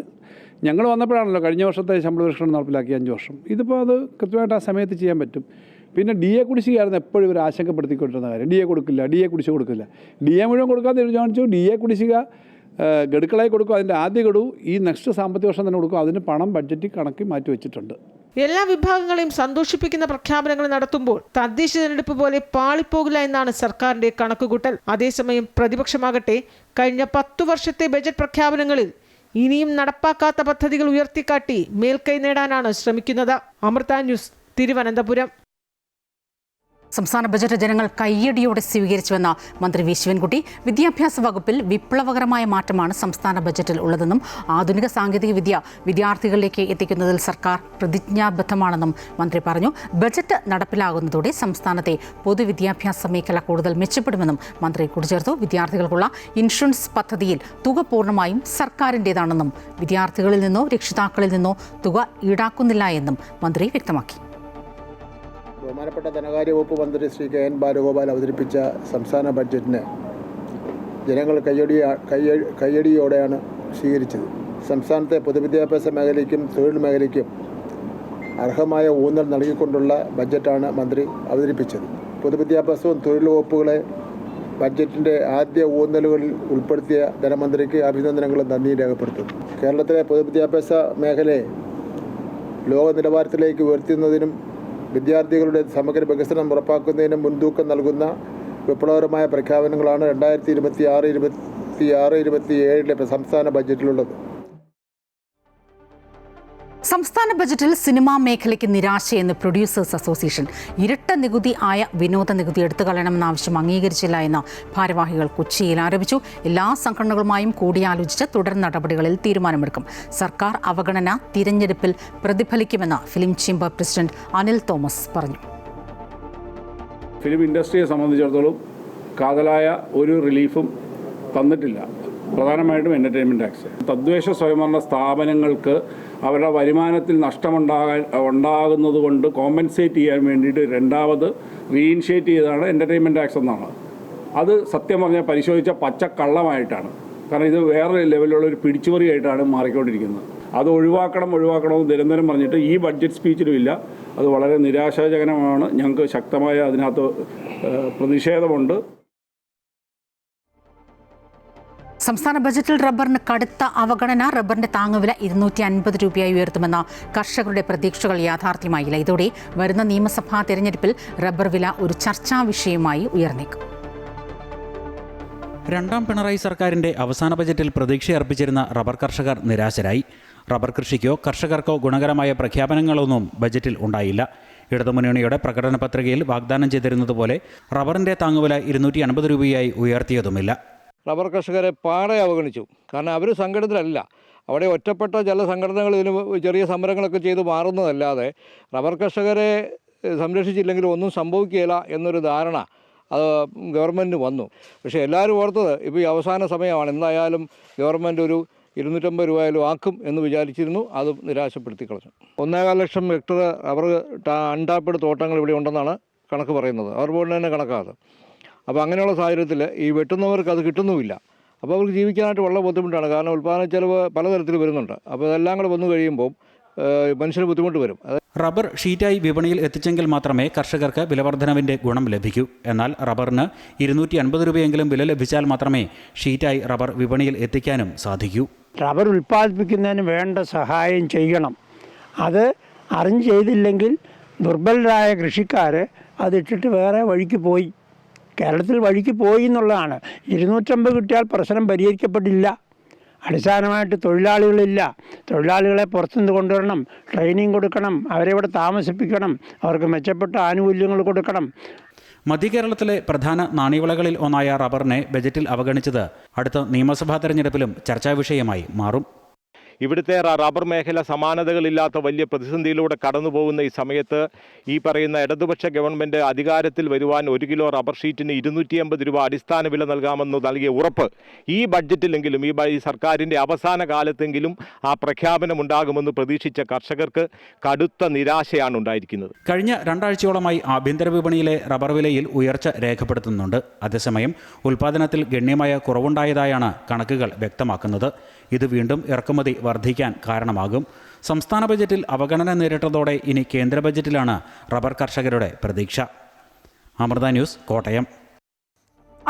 ഞങ്ങൾ വന്നപ്പോഴാണല്ലോ കഴിഞ്ഞ വർഷത്തെ ശമ്പള പരിഷ്കരണം നടപ്പിലാക്കി 5 വർഷം. ഇതിപ്പോൾ അത് കൃത്യമായിട്ട് ആ സമയത്ത് ചെയ്യാൻ പറ്റും. പിന്നെ DA കുടിശ്ശികയായിരുന്നു എപ്പോഴും ഇവർ ആശങ്കപ്പെടുത്തിക്കൊണ്ടിരുന്ന കാര്യം. DA കൊടുക്കില്ല, DA കുടിശ്ശിക കൊടുക്കില്ല. DA മുഴുവൻ കൊടുക്കാൻ തീരുമാനിച്ചു. DA കുടിശ്ശിക ഗഡുക്കളായി കൊടുക്കും. അതിൻ്റെ ആദ്യ ഗഡു ഈ നെക്സ്റ്റ് സാമ്പത്തിക വർഷം തന്നെ കൊടുക്കും. അതിന് പണം ബഡ്ജറ്റിൽ കണക്കി മാറ്റി വെച്ചിട്ടുണ്ട്. എല്ലാ വിഭാഗങ്ങളെയും സന്തോഷിപ്പിക്കുന്ന പ്രഖ്യാപനങ്ങൾ നടത്തുമ്പോൾ തദ്ദേശ തെരഞ്ഞെടുപ്പ് പോലെ പാളിപ്പോകില്ല എന്നാണ് സർക്കാരിന്റെ കണക്കുകൂട്ടൽ. അതേസമയം പ്രതിപക്ഷമാകട്ടെ കഴിഞ്ഞ 10 വർഷത്തെ ബജറ്റ് പ്രഖ്യാപനങ്ങളിൽ ഇനിയും നടപ്പാക്കാത്ത പദ്ധതികൾ ഉയർത്തിക്കാട്ടി മേൽക്കൈ നേടാനാണ് ശ്രമിക്കുന്നത്. അമൃത ന്യൂസ്, തിരുവനന്തപുരം. സംസ്ഥാന ബജറ്റ് ജനങ്ങൾ കയ്യടിയോടെ സ്വീകരിച്ചുവെന്ന മന്ത്രി വി ശിവൻകുട്ടി. വിദ്യാഭ്യാസ വകുപ്പിൽ വിപ്ലവകരമായ മാറ്റമാണ് സംസ്ഥാന ബജറ്റിൽ ഉള്ളതെന്നും ആധുനിക സാങ്കേതിക വിദ്യ വിദ്യാർത്ഥികളിലേക്ക് എത്തിക്കുന്നതിൽ സർക്കാർ പ്രതിജ്ഞാബദ്ധമാണെന്നും മന്ത്രി പറഞ്ഞു. ബജറ്റ് നടപ്പിലാകുന്നതോടെ സംസ്ഥാനത്തെ പൊതുവിദ്യാഭ്യാസ മേഖല കൂടുതൽ മെച്ചപ്പെടുമെന്നും മന്ത്രി കൂട്ടിച്ചേർത്തു. വിദ്യാർത്ഥികൾക്കുള്ള ഇൻഷുറൻസ് പദ്ധതിയിൽ തുക പൂർണ്ണമായും സർക്കാരിൻ്റേതാണെന്നും വിദ്യാർത്ഥികളിൽ നിന്നോ രക്ഷിതാക്കളിൽ നിന്നോ തുക ഈടാക്കുന്നില്ല എന്നും മന്ത്രി വ്യക്തമാക്കി. ബഹുമാനപ്പെട്ട ധനകാര്യ വകുപ്പ് മന്ത്രി ശ്രീ KN ബാലഗോപാൽ അവതരിപ്പിച്ച സംസ്ഥാന ബഡ്ജറ്റിനെ ജനങ്ങൾ കയ്യടിയോടെയാണ് സ്വീകരിച്ചത്. സംസ്ഥാനത്തെ പൊതുവിദ്യാഭ്യാസ മേഖലയ്ക്കും തൊഴിൽ മേഖലയ്ക്കും അർഹമായ ഊന്നൽ നൽകിക്കൊണ്ടുള്ള ബഡ്ജറ്റാണ് മന്ത്രി അവതരിപ്പിച്ചത്. പൊതുവിദ്യാഭ്യാസവും തൊഴിൽ വകുപ്പുകളെ ബഡ്ജറ്റിൻ്റെ ആദ്യ ഊന്നലുകളിൽ ഉൾപ്പെടുത്തിയ ധനമന്ത്രിക്ക് അഭിനന്ദനങ്ങളും നന്ദി രേഖപ്പെടുത്തുന്നു. കേരളത്തിലെ പൊതുവിദ്യാഭ്യാസ മേഖലയെ ലോക നിലവാരത്തിലേക്ക് ഉയർത്തുന്നതിനും വിദ്യാർത്ഥികളുടെ സമഗ്ര വികസനം ഉറപ്പാക്കുന്നതിനും മുൻതൂക്കം നൽകുന്ന വിപ്ലവകരമായ പ്രഖ്യാപനങ്ങളാണ് 2026-27 സംസ്ഥാന ബജറ്റിലുള്ളത്. സംസ്ഥാന ബജറ്റിൽ സിനിമാ മേഖലയ്ക്ക് നിരാശയെന്ന് പ്രൊഡ്യൂസേഴ്സ് അസോസിയേഷൻ. ഇരട്ട നികുതി ആയ വിനോദ നികുതി എടുത്തുകളയണമെന്ന ആവശ്യം അംഗീകരിച്ചില്ല എന്ന് ഭാരവാഹികൾ കൊച്ചിയിൽ ആരോപിച്ചു. എല്ലാ സംഘടനകളുമായും കൂടിയാലോചിച്ച് തുടർ നടപടികളിൽ തീരുമാനമെടുക്കും. സർക്കാർ അവഗണന തിരഞ്ഞെടുപ്പിൽ പ്രതിഫലിക്കുമെന്ന് film chamber president Anil Thomas പറഞ്ഞു. ഫിലിം ഇൻഡസ്ട്രിയെ സംബന്ധിച്ചിടത്തോളം കാതലായ ഒരു റിലീഫും തന്നിട്ടില്ല. പ്രധാനമായിട്ടും എൻ്റർടൈൻമെൻറ്റ് ടാക്സ്. തദ്ദേശ സ്വയംഭരണ സ്ഥാപനങ്ങൾക്ക് അവരുടെ വരുമാനത്തിൽ ഉണ്ടാകുന്നത് കൊണ്ട് കോമ്പൻസേറ്റ് ചെയ്യാൻ വേണ്ടിയിട്ട് രണ്ടാമത് റീഇനിഷ്യേറ്റ് ചെയ്തതാണ് എൻ്റർടൈൻമെൻറ്റ് ടാക്സ് എന്നാണ്. അത് സത്യം പറഞ്ഞാൽ പരിശോധിച്ച പച്ചക്കള്ളമായിട്ടാണ്. കാരണം ഇത് വേറെ ലെവലിലുള്ള ഒരു പിടിച്ചുപറിയായിട്ടാണ് മാറിക്കൊണ്ടിരിക്കുന്നത്. അത് ഒഴിവാക്കണമെന്ന് നിരന്തരം പറഞ്ഞിട്ട് ഈ ബഡ്ജറ്റ് സ്പീച്ചിലും ഇല്ല. അത് വളരെ നിരാശാജനകമാണ്. ഞങ്ങൾക്ക് ശക്തമായ അതിനകത്ത് പ്രതിഷേധമുണ്ട്. സംസ്ഥാന ബജറ്റിൽ റബ്ബറിന് കടുത്ത അവഗണന. റബ്ബറിന്റെ താങ്ങുവില 250 രൂപയായി ഉയർത്തുമെന്ന കർഷകരുടെ പ്രതീക്ഷകൾ യാഥാർത്ഥ്യമായില്ല. ഇതോടെ വരുന്ന നിയമസഭാ തെരഞ്ഞെടുപ്പിൽ റബ്ബർ വില ഒരു ചർച്ചാ വിഷയമായി ഉയർന്നേക്കും. രണ്ടാം പിണറായി സർക്കാരിന്റെ അവസാന ബജറ്റിൽ പ്രതീക്ഷയർപ്പിച്ചിരുന്ന റബ്ബർ കർഷകർ നിരാശരായി. റബ്ബർ കൃഷിക്കോ കർഷകർക്കോ ഗുണകരമായ പ്രഖ്യാപനങ്ങളൊന്നും ബജറ്റിൽ ഉണ്ടായില്ല. ഇടതുമുന്നണിയുടെ പ്രകടന പത്രികയിൽ വാഗ്ദാനം ചെയ്തിരുന്നതുപോലെ റബ്ബറിന്റെ താങ്ങുവില 250 രൂപയായി ഉയർത്തിയതുമില്ല. റബ്ബർ കർഷകരെ പാടെ അവഗണിച്ചു. കാരണം അവർ സംഘടനത്തിലല്ല. അവിടെ ഒറ്റപ്പെട്ട ചില സംഘടനകൾ ഇതിന് ചെറിയ സമരങ്ങളൊക്കെ ചെയ്ത് മാറുന്നതല്ലാതെ റബ്ബർ കർഷകരെ സംരക്ഷിച്ചില്ലെങ്കിൽ ഒന്നും സംഭവിക്കുകയില്ല എന്നൊരു ധാരണ അത് ഗവൺമെൻറ്റിന് വന്നു. പക്ഷേ എല്ലാവരും ഓർത്തത് ഇപ്പോൾ ഈ അവസാന സമയമാണ്, എന്തായാലും ഗവൺമെൻറ് ഒരു 250 രൂപയിലും ആക്കും എന്ന് വിചാരിച്ചിരുന്നു. അത് നിരാശപ്പെടുത്തി കളഞ്ഞു. 1.25 ലക്ഷം ഹെക്ടർ റബ്ബർ അൺടാപ്പഡ് തോട്ടങ്ങൾ ഇവിടെ ഉണ്ടെന്നാണ് കണക്ക് പറയുന്നത്. അവർ പോലെ തന്നെ കണക്കാണ്. അപ്പോൾ അങ്ങനെയുള്ള സാഹചര്യത്തിൽ ഈ വെട്ടുന്നവർക്ക് അത് കിട്ടുന്നുമില്ല. അപ്പോൾ അവർക്ക് ജീവിക്കാനായിട്ട് വളരെ ബുദ്ധിമുട്ടാണ്. കാരണം ഉൽപ്പാദന ചെലവ് പലതരത്തിൽ വരുന്നുണ്ട്. അപ്പോൾ ഇതെല്ലാം കൂടെ വന്നു കഴിയുമ്പോൾ മനുഷ്യന് ബുദ്ധിമുട്ട് വരും. റബ്ബർ ഷീറ്റായി വിപണിയിൽ എത്തിച്ചെങ്കിൽ മാത്രമേ കർഷകർക്ക് വിലവർദ്ധനവിൻ്റെ ഗുണം ലഭിക്കൂ. എന്നാൽ റബ്ബറിന് 250 രൂപയെങ്കിലും വില ലഭിച്ചാൽ മാത്രമേ ഷീറ്റായി റബ്ബർ വിപണിയിൽ എത്തിക്കാനും സാധിക്കൂ. റബ്ബർ ഉൽപ്പാദിപ്പിക്കുന്നതിന് വേണ്ട സഹായം ചെയ്യണം. അത് അറിഞ്ഞ് ചെയ്തില്ലെങ്കിൽ ദുർബലരായ കൃഷിക്കാർ അതിട്ടിട്ട് വേറെ വഴിക്ക് പോയി. കേരളത്തിൽ വഴിക്ക് പോയി എന്നുള്ളതാണ്. 250 കിട്ടിയാൽ പ്രശ്നം പരിഹരിക്കപ്പെട്ടില്ല. അടിസ്ഥാനമായിട്ട് തൊഴിലാളികളില്ല. തൊഴിലാളികളെ പുറത്തുനിന്ന് കൊണ്ടുവരണം, ട്രെയിനിങ് കൊടുക്കണം, അവരെ ഇവിടെ താമസിപ്പിക്കണം, അവർക്ക് മെച്ചപ്പെട്ട ആനുകൂല്യങ്ങൾ കൊടുക്കണം. മധ്യകേരളത്തിലെ പ്രധാന നാണ്യവിളകളിൽ ഒന്നായ റബ്ബറിനെ ബജറ്റിൽ അവഗണിച്ചത് അടുത്ത നിയമസഭാ തെരഞ്ഞെടുപ്പിലും ചർച്ചാ വിഷയമായി മാറും. ഇവിടുത്തെ റബ്ബർ മേഖല സമാനതകളില്ലാത്ത വലിയ പ്രതിസന്ധിയിലൂടെ കടന്നു പോകുന്ന ഈ സമയത്ത് ഈ പറയുന്ന ഇടതുപക്ഷ ഗവൺമെൻറ് അധികാരത്തിൽ വരുവാൻ 1 കിലോ റബ്ബർ ഷീറ്റിന് 250 രൂപ അടിസ്ഥാന വില നൽകാമെന്ന് നൽകിയ ഉറപ്പ് ഈ ബഡ്ജറ്റിലെങ്കിലും ഈ സർക്കാരിൻ്റെ അവസാന കാലത്തെങ്കിലും ആ പ്രഖ്യാപനം ഉണ്ടാകുമെന്ന് പ്രതീക്ഷിച്ച കർഷകർക്ക് കടുത്ത നിരാശയാണ് ഉണ്ടായിരിക്കുന്നത്. കഴിഞ്ഞ 2 ആഴ്ചയോളമായി ആഭ്യന്തര വിപണിയിലെ റബ്ബർ വിലയിൽ ഉയർച്ച രേഖപ്പെടുത്തുന്നുണ്ട്. അതേസമയം ഉൽപ്പാദനത്തിൽ ഗണ്യമായ കുറവുണ്ടായതായാണ് കണക്കുകൾ വ്യക്തമാക്കുന്നത്. ഇത് വീണ്ടും ഇറക്കുമതി വർദ്ധിക്കാൻ കാരണമാകും. സംസ്ഥാന ബജറ്റിൽ അവഗണന നേരിട്ടതോടെ ഇനി കേന്ദ്ര ബജറ്റിലാണ് റബ്ബർ കർഷകരുടെ പ്രതീക്ഷ. അമൃത ന്യൂസ്, കോട്ടയം.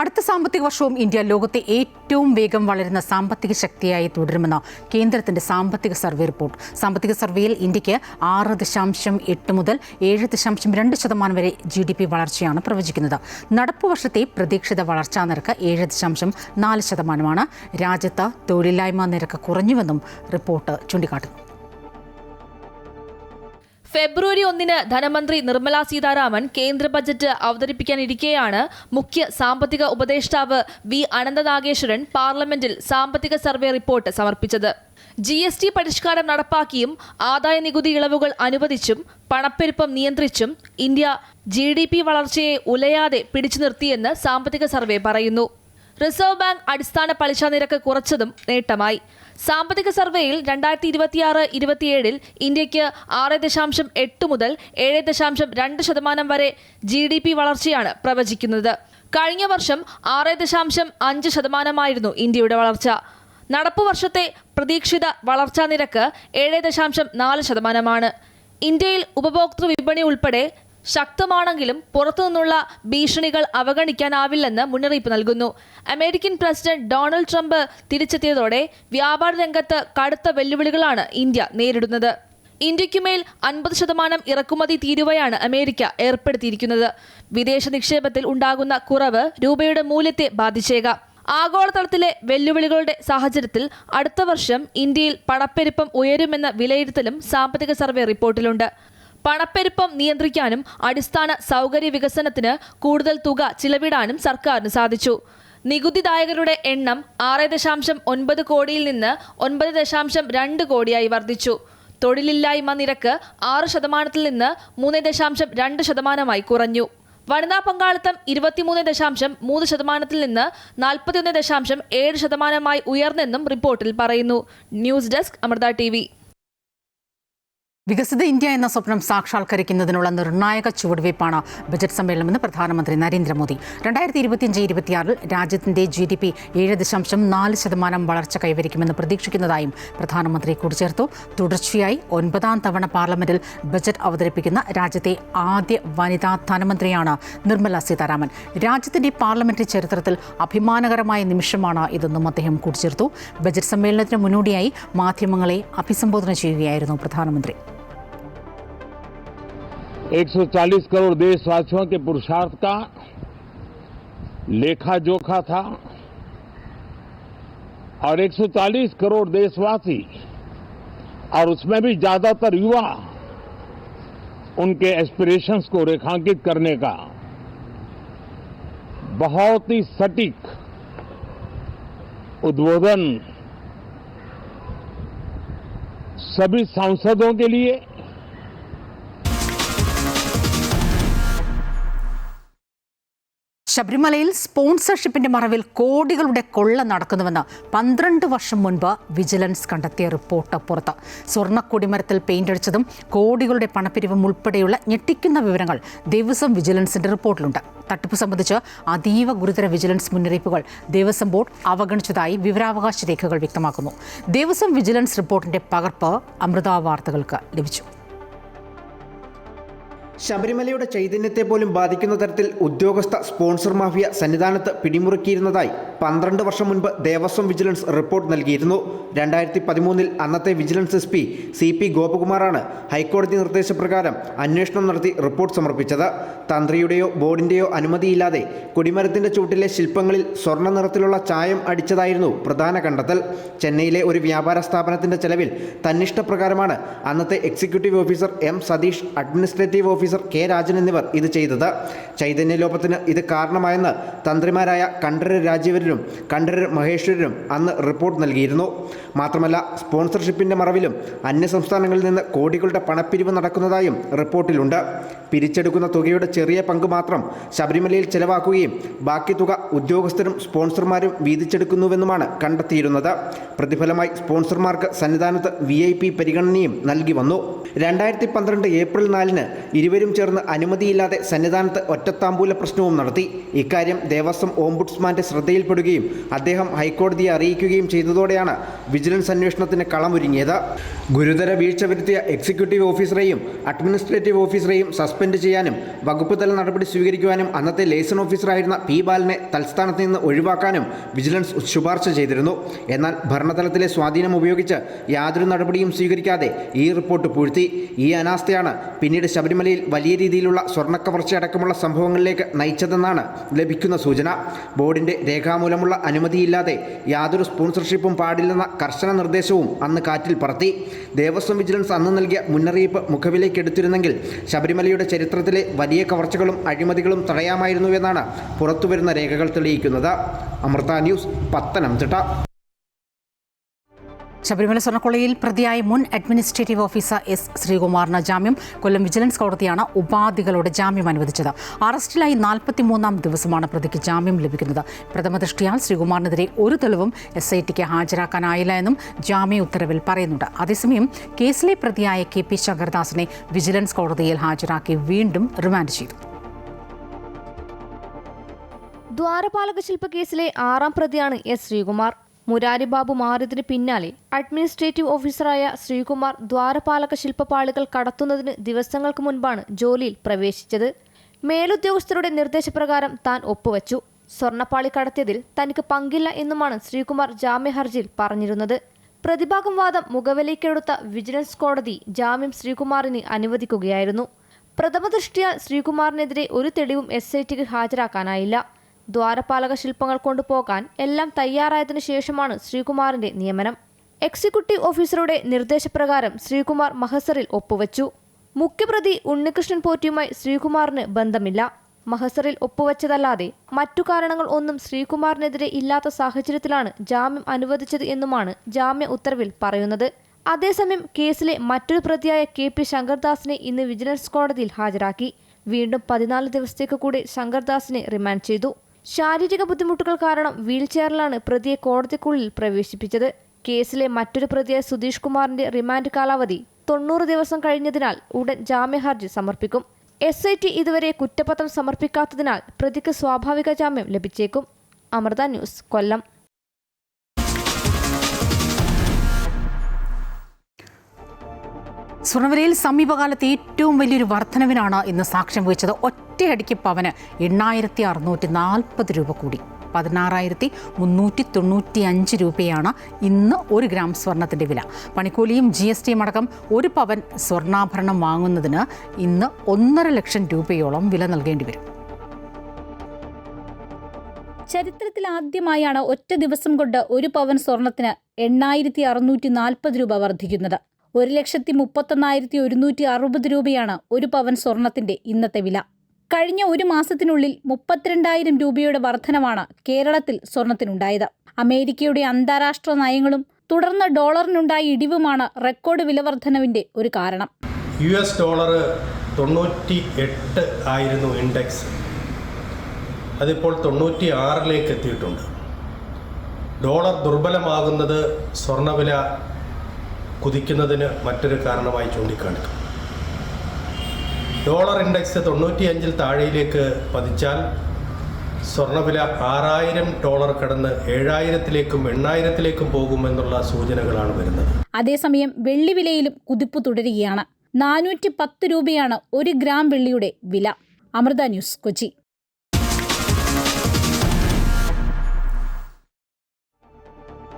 അടുത്ത സാമ്പത്തിക വർഷവും ഇന്ത്യ ലോകത്തെ ഏറ്റവും വേഗം വളരുന്ന സാമ്പത്തിക ശക്തിയായി തുടരുമെന്ന് കേന്ദ്രത്തിന്റെ സാമ്പത്തിക സർവേ റിപ്പോർട്ട്. സാമ്പത്തിക സർവേയിൽ ഇന്ത്യക്ക് 6.8 മുതൽ 7.2% വരെ GDP വളർച്ചയാണ് പ്രവചിക്കുന്നത്. നടപ്പു വർഷത്തെ പ്രതീക്ഷിത വളർച്ചാ നിരക്ക് 7.4%. രാജ്യത്ത് തൊഴിലില്ലായ്മ നിരക്ക് കുറഞ്ഞുവെന്നും റിപ്പോർട്ട് ചൂണ്ടിക്കാട്ടുന്നു. ഫെബ്രുവരി 1 ധനമന്ത്രി നിർമ്മല സീതാരാമൻ കേന്ദ്ര ബജറ്റ് അവതരിപ്പിക്കാനിരിക്കെയാണ് മുഖ്യ സാമ്പത്തിക ഉപദേഷ്ടാവ് വി അനന്തനാഗേശ്വരൻ പാർലമെന്റിൽ സാമ്പത്തിക സർവേ റിപ്പോർട്ട് സമർപ്പിച്ചത്. GST പരിഷ്കാരം നടപ്പാക്കിയും ആദായ നികുതി ഇളവുകൾ അനുവദിച്ചും പണപ്പെരുപ്പം നിയന്ത്രിച്ചും ഇന്ത്യ GDP വളർച്ചയെ ഉലയാതെ പിടിച്ചു നിർത്തിയെന്ന് സാമ്പത്തിക സർവേ പറയുന്നു. റിസർവ് ബാങ്ക് അടിസ്ഥാന പലിശ നിരക്ക് കുറച്ചതും നേട്ടമായി. സാമ്പത്തിക സർവേയിൽ 2026-27 ഇന്ത്യക്ക് 6.8 മുതൽ 7.2% വരെ GDP വളർച്ചയാണ് പ്രവചിക്കുന്നത്. കഴിഞ്ഞ വർഷം 6.5% ഇന്ത്യയുടെ വളർച്ച. നടപ്പു വർഷത്തെ പ്രതീക്ഷിത വളർച്ചാ നിരക്ക് 7.4%. ഇന്ത്യയിൽ ഉപഭോക്തൃ വിപണി ഉൾപ്പെടെ ശക്തമാണെങ്കിലും പുറത്തുനിന്നുള്ള ഭീഷണികൾ അവഗണിക്കാനാവില്ലെന്ന് മുന്നറിയിപ്പ് നൽകുന്നു. അമേരിക്കൻ പ്രസിഡന്റ് ഡൊണാൾഡ് ട്രംപ് തിരിച്ചെത്തിയതോടെ വ്യാപാര രംഗത്ത് കടുത്ത വെല്ലുവിളികളാണ് ഇന്ത്യ നേരിടുന്നത്. ഇന്ത്യക്കുമേൽ 50% ഇറക്കുമതി തീരുവയാണ് അമേരിക്ക ഏർപ്പെടുത്തിയിരിക്കുന്നത്. വിദേശ നിക്ഷേപത്തിൽ ഉണ്ടാകുന്ന കുറവ് രൂപയുടെ മൂല്യത്തെ ബാധിച്ചേക്കാം. ആഗോളതലത്തിലെ വെല്ലുവിളികളുടെ സാഹചര്യത്തിൽ അടുത്ത വർഷം ഇന്ത്യയിൽ പണപ്പെരുപ്പം ഉയരുമെന്ന വിലയിരുത്തലും സാമ്പത്തിക സർവേ റിപ്പോർട്ടിലുണ്ട്. പണപ്പെരുപ്പം നിയന്ത്രിക്കാനും അടിസ്ഥാന സൗകര്യ വികസനത്തിന് കൂടുതൽ തുക ചിലവിടാനും സർക്കാരിന് സാധിച്ചു. നികുതിദായകരുടെ എണ്ണം 6.9 കോടിയിൽ നിന്ന് 9.2 കോടിയായി വർദ്ധിച്ചു. തൊഴിലില്ലായ്മ നിരക്ക് 6% നിന്ന് 3.2% കുറഞ്ഞു. വനിതാ പങ്കാളിത്തം 23.3% നിന്ന് 41.7% ഉയർന്നെന്നും റിപ്പോർട്ടിൽ പറയുന്നു. News desk Amrita TV. വികസിത ഇന്ത്യ എന്ന സ്വപ്നം സാക്ഷാത്കരിക്കുന്നതിനുള്ള നിർണായക ചുവടുവയ്പ്പാണ് ബജറ്റ് സമ്മേളനമെന്ന് പ്രധാനമന്ത്രി നരേന്ദ്രമോദി. 2025-26 രാജ്യത്തിന്റെ GDP 7.4% വളർച്ച കൈവരിക്കുമെന്ന് പ്രതീക്ഷിക്കുന്നതായും പ്രധാനമന്ത്രി കൂട്ടിച്ചേർത്തു. തുടർച്ചയായി 9ാം തവണ പാർലമെന്റിൽ ബജറ്റ് അവതരിപ്പിക്കുന്ന രാജ്യത്തെ ആദ്യ വനിതാ ധനമന്ത്രിയാണ് നിർമ്മല സീതാരാമൻ. രാജ്യത്തിന്റെ പാർലമെന്ററി ചരിത്രത്തിൽ അഭിമാനകരമായ നിമിഷമാണ് ഇതെന്നും അദ്ദേഹം കൂട്ടിച്ചേർത്തു. ബജറ്റ് സമ്മേളനത്തിന് മുന്നോടിയായി മാധ്യമങ്ങളെ അഭിസംബോധന ചെയ്യുകയായിരുന്നു പ്രധാനമന്ത്രി. 140 करोड़ देशवासियों के पुरुषार्थ का लेखा जोखा था और 140 करोड़ देशवासी और उसमें भी ज्यादातर युवा उनके एस्पिरेशंस को रेखांकित करने का बहुत ही सटीक उद्बोधन सभी सांसदों के लिए ശബരിമലയിൽ സ്പോൺസർഷിപ്പിന്റെ മറവിൽ കോടികളുടെ കൊള്ള നടക്കുന്നുവെന്ന് 12 വർഷം മുൻപ് വിജിലൻസ് കണ്ടെത്തിയ റിപ്പോർട്ട് പുറത്ത്. സ്വർണ്ണക്കൊടിമരത്തിൽ പെയിന്റ് അടിച്ചതും കോടികളുടെ പണപ്പിരിവും ഉൾപ്പെടെയുള്ള ഞെട്ടിക്കുന്ന വിവരങ്ങൾ ദേവസ്വം വിജിലൻസിന്റെ റിപ്പോർട്ടിലുണ്ട്. തട്ടിപ്പ് സംബന്ധിച്ച് അതീവ ഗുരുതര വിജിലൻസ് മുന്നറിയിപ്പുകൾ ദേവസ്വം ബോർഡ് അവഗണിച്ചതായി വിവരാവകാശ രേഖകൾ വ്യക്തമാക്കുന്നു. ദേവസ്വം വിജിലൻസ് റിപ്പോർട്ടിന്റെ പകർപ്പ് അമൃത വാർത്തകൾക്ക് ലഭിച്ചു. ശബരിമലയുടെ ചൈതന്യത്തെ പോലും ബാധിക്കുന്ന തരത്തിൽ ഉദ്യോഗസ്ഥ സ്പോൺസർ മാഫിയ സന്നിധാനത്ത് പിടിമുറുക്കിയിരുന്നതായി 12 വർഷം മുൻപ് ദേവസ്വം വിജിലൻസ് റിപ്പോർട്ട് നൽകിയിരുന്നു. 2013 അന്നത്തെ വിജിലൻസ് SP CP ഗോപകുമാറാണ് ഹൈക്കോടതി നിർദ്ദേശപ്രകാരം അന്വേഷണം നടത്തി റിപ്പോർട്ട് സമർപ്പിച്ചത്. തന്ത്രിയുടെയോ ബോർഡിന്റെയോ അനുമതിയില്ലാതെ കൊടിമരത്തിന്റെ ചൂട്ടിലെ ശില്പങ്ങളിൽ സ്വർണ്ണ നിറത്തിലുള്ള ചായം അടിച്ചതായിരുന്നു പ്രധാന കണ്ടെത്തൽ. ചെന്നൈയിലെ ഒരു വ്യാപാര സ്ഥാപനത്തിന്റെ ചെലവിൽ തന്നിഷ്ടപ്രകാരമാണ് അന്നത്തെ executive officer M Satheesh, administrative officer K Rajan എന്നിവർ ഇത് ചെയ്തത്. ചൈതന്യലോപത്തിന് ഇത് കാരണമായെന്ന് തന്ത്രിമാരായ കണ്ഠരര് രാജീവരരും കണ്ഠരര് മഹേശ്വരരും അന്ന് റിപ്പോർട്ട് നൽകിയിരുന്നു. മാത്രമല്ല, സ്പോൺസർഷിപ്പിന്റെ മറവിലും അന്യസംസ്ഥാനങ്ങളിൽ നിന്ന് കോടികളുടെ പണപ്പിരിവ് നടക്കുന്നതായും റിപ്പോർട്ടിലുണ്ട്. പിരിച്ചെടുക്കുന്ന തുകയുടെ ചെറിയ പങ്ക് മാത്രം ശബരിമലയിൽ ചെലവാക്കുകയും ബാക്കി തുക ഉദ്യോഗസ്ഥരും സ്പോൺസർമാരും വീതിച്ചെടുക്കുന്നുവെന്നുമാണ് കണ്ടെത്തിയിരുന്നത്. പ്രതിഫലമായി സ്പോൺസർമാർക്ക് സന്നിധാനത്ത് VIP പരിഗണനയും നൽകി വന്നു. 2012 ഏപ്രിൽ 4 ഇരുവരും ചേർന്ന് അനുമതിയില്ലാതെ സന്നിധാനത്ത് ഒറ്റത്താമ്പൂല പ്രശ്നവും നടത്തി. ഇക്കാര്യം ദേവസ്വം ഓംബുഡ്സ്മാന്റെ ശ്രദ്ധയിൽപ്പെടുകയും അദ്ദേഹം ഹൈക്കോടതിയെ അറിയിക്കുകയും ചെയ്തതോടെയാണ് വിജിലൻസ് അന്വേഷണത്തിന് കളമൊരുങ്ങിയത്. ഗുരുതര വീഴ്ച വരുത്തിയ എക്സിക്യൂട്ടീവ് ഓഫീസറെയും അഡ്മിനിസ്ട്രേറ്റീവ് ഓഫീസറെയും സസ്പെൻഡ് ചെയ്യാനും വകുപ്പ് തല നടപടി സ്വീകരിക്കുവാനും അന്നത്തെ ലേസൺ ഓഫീസറായിരുന്ന P ബാലനെ തൽസ്ഥാനത്ത് നിന്ന് ഒഴിവാക്കാനും വിജിലൻസ് ശുപാർശ ചെയ്തിരുന്നു. എന്നാൽ ഭരണതലത്തിലെ സ്വാധീനം ഉപയോഗിച്ച് യാതൊരു നടപടിയും സ്വീകരിക്കാതെ ഈ റിപ്പോർട്ട് പൂഴ്ത്തി. ഈ അനാസ്ഥയാണ് പിന്നീട് ശബരിമലയിൽ വലിയ രീതിയിലുള്ള സ്വർണ്ണക്കവർച്ച അടക്കമുള്ള സംഭവങ്ങളിലേക്ക് നയിച്ചതെന്നാണ് ലഭിക്കുന്ന സൂചന. ബോർഡിന്റെ രേഖാമൂലമുള്ള അനുമതിയില്ലാതെ യാതൊരു സ്പോൺസർഷിപ്പും പാടില്ലെന്ന കർശന നിർദ്ദേശവും അന്ന് കാറ്റിൽ പറത്തി. ദേവസ്വം വിജിലൻസ് അന്ന് നൽകിയ മുന്നറിയിപ്പ് മുഖവിലേക്കെടുത്തിരുന്നെങ്കിൽ ശബരിമലയുടെ ചരിത്രത്തിലെ വലിയ കവർച്ചകളും അഴിമതികളും തടയാമായിരുന്നുവെന്നാണ് പുറത്തുവരുന്ന രേഖകൾ തെളിയിക്കുന്നത്. അമൃത ന്യൂസ്, പത്തനംതിട്ട. ശബരിമല സ്വർണ്ണക്കൊള്ളയിൽ പ്രതിയായ മുൻ അഡ്മിനിസ്ട്രേറ്റീവ് ഓഫീസർ S ശ്രീകുമാറിന് ജാമ്യം. കൊല്ലം വിജിലൻസ് കോടതിയാണ് ഉപാധികളോടെ ജാമ്യം അനുവദിച്ചത്. അറസ്റ്റിലായി 43ാം ദിവസമാണ് പ്രതിക്ക് ജാമ്യം ലഭിക്കുന്നത്. പ്രഥമദൃഷ്ടിയാൽ ശ്രീകുമാറിനെതിരെ ഒരു തെളിവും SITക്ക് ഹാജരാക്കാനായില്ല എന്നും ജാമ്യ ഉത്തരവിൽ പറയുന്നുണ്ട്. അതേസമയം കേസിലെ പ്രതിയായ KP ശങ്കർദാസിനെ വിജിലൻസ് കോടതിയിൽ ഹാജരാക്കി വീണ്ടും റിമാൻഡ് ചെയ്തു. ദ്വാരപാലക ശില്പ കേസിലെ 6ാം പ്രതിയാണ് S ശ്രീകുമാർ. മുരാരി ബാബു മാറിയതിന് പിന്നാലെ അഡ്മിനിസ്ട്രേറ്റീവ് ഓഫീസറായ ശ്രീകുമാർ ദ്വാരപാലക ശില്പപാളികൾ കടത്തുന്നതിന് ദിവസങ്ങൾക്ക് മുൻപാണ് ജോലിയിൽ പ്രവേശിച്ചത്. മേലുദ്യോഗസ്ഥരുടെ നിർദ്ദേശപ്രകാരം താൻ ഒപ്പുവച്ചു. സ്വർണ്ണപ്പാളി കടത്തിയതിൽ തനിക്ക് പങ്കില്ല എന്നുമാണ് ശ്രീകുമാർ ജാമ്യ ഹർജിയിൽ പറഞ്ഞിരുന്നത്. പ്രതിഭാഗം വാദം മുഖവിലേക്കെടുത്ത വിജിലൻസ് കോടതി ജാമ്യം ശ്രീകുമാറിന് അനുവദിക്കുകയായിരുന്നു. പ്രഥമദൃഷ്ട്യാ ശ്രീകുമാറിനെതിരെ ഒരു തെളിവും SITക്ക് ഹാജരാക്കാനായില്ല. ദ്വാരപാലക ശില്പങ്ങൾ കൊണ്ടുപോകാൻ എല്ലാം തയ്യാറായതിനു ശേഷമാണ് ശ്രീകുമാറിന്റെ നിയമനം. എക്സിക്യൂട്ടീവ് ഓഫീസറുടെ നിർദ്ദേശപ്രകാരം ശ്രീകുമാർ മഹസറിൽ ഒപ്പുവച്ചു. മുഖ്യപ്രതി ഉണ്ണികൃഷ്ണൻ പോറ്റിയുമായി ശ്രീകുമാറിന് ബന്ധമില്ല. മഹസറിൽ ഒപ്പുവച്ചതല്ലാതെ മറ്റു കാരണങ്ങൾ ഒന്നും ശ്രീകുമാറിനെതിരെ ഇല്ലാത്ത സാഹചര്യത്തിലാണ് ജാമ്യം അനുവദിച്ചത് എന്നുമാണ് ജാമ്യ ഉത്തരവിൽ പറയുന്നത്. അതേസമയം കേസിലെ മറ്റൊരു പ്രതിയായ KP ശങ്കർദാസിനെ ഇന്ന് വിജിലൻസ് കോടതിയിൽ ഹാജരാക്കി. വീണ്ടും 14 ദിവസത്തേക്ക് കൂടി ശങ്കർദാസിനെ റിമാൻഡ് ചെയ്തു. ശാരീരിക ബുദ്ധിമുട്ടുകൾ കാരണം വീൽചെയറിലാണ് പ്രതിയെ കോടതിക്കുള്ളിൽ പ്രവേശിപ്പിച്ചത്. കേസിലെ മറ്റൊരു പ്രതിയായ സുധീഷ് കുമാറിന്റെ റിമാൻഡ് കാലാവധി 90 ദിവസം കഴിഞ്ഞതിനാൽ ഉടൻ ജാമ്യഹർജി സമർപ്പിക്കും. SIT ഇതുവരെ കുറ്റപത്രം സമർപ്പിക്കാത്തതിനാൽ പ്രതിക്ക് സ്വാഭാവിക ജാമ്യം ലഭിച്ചേക്കും. അമൃത ന്യൂസ്, കൊല്ലം. സ്വർണ്ണവിലയിൽ സമീപകാലത്ത് ഏറ്റവും വലിയൊരു വർധനവിനാണ് ഇന്ന് സാക്ഷ്യം വഹിച്ചത്. ഒറ്റയടിക്ക് പവന് 8,640 രൂപ കൂടി. 16,395 രൂപയാണ് ഇന്ന് 1 ഗ്രാം സ്വർണത്തിൻ്റെ വില. പണിക്കൂലിയും GSTയും അടക്കം 1 പവൻ സ്വർണ്ണാഭരണം വാങ്ങുന്നതിന് ഇന്ന് 1.5 ലക്ഷം രൂപയോളം വില നൽകേണ്ടി വരും. ചരിത്രത്തിൽ ആദ്യമായാണ് ഒറ്റ ദിവസം കൊണ്ട് 1 പവൻ സ്വർണത്തിന് 8,640 രൂപ വർദ്ധിക്കുന്നത്. 1,31,160 രൂപയാണ് 1 പവൻ സ്വർണത്തിന്റെ ഇന്നത്തെ വില. കഴിഞ്ഞ ഒരു മാസത്തിനുള്ളിൽ 32,000 രൂപയുടെ വർധനവാണ് കേരളത്തിൽ സ്വർണത്തിനുണ്ടായത്. അമേരിക്കയുടെ അന്താരാഷ്ട്ര നയങ്ങളും തുടർന്ന് ഡോളറിനുണ്ടായ ഇടിവുമാണ് റെക്കോർഡ് വില വർധനവിന്റെ ഒരു കാരണം. US ഡോളർ 98 ആയിരുന്നു ഇൻഡെക്സ്. അതിപ്പോൾ 96ലേക്ക് എത്തിയിട്ടുണ്ട്. ഡോളർ ദുർബലമാകുന്നത് സ്വർണ്ണവില കുതിക്കുന്നതിന് മറ്റൊരു കാരണമായി ചൂണ്ടിക്കാണിക്കും. ഡോളർ ഇൻഡെക്സ് 95 താഴെയിലേക്ക് പതിച്ചാൽ സ്വർണ്ണവില $6,000 കടന്ന് 7,000-ലേക്കും 8,000-ലേക്കും പോകുമെന്നുള്ള സൂചനകളാണ് വരുന്നത്. അതേസമയം വെള്ളി വിലയിലും കുതിപ്പ് തുടരുകയാണ്. 410 രൂപയാണ് 1 ഗ്രാം വെള്ളിയുടെ വില. അമൃത ന്യൂസ്, കൊച്ചി.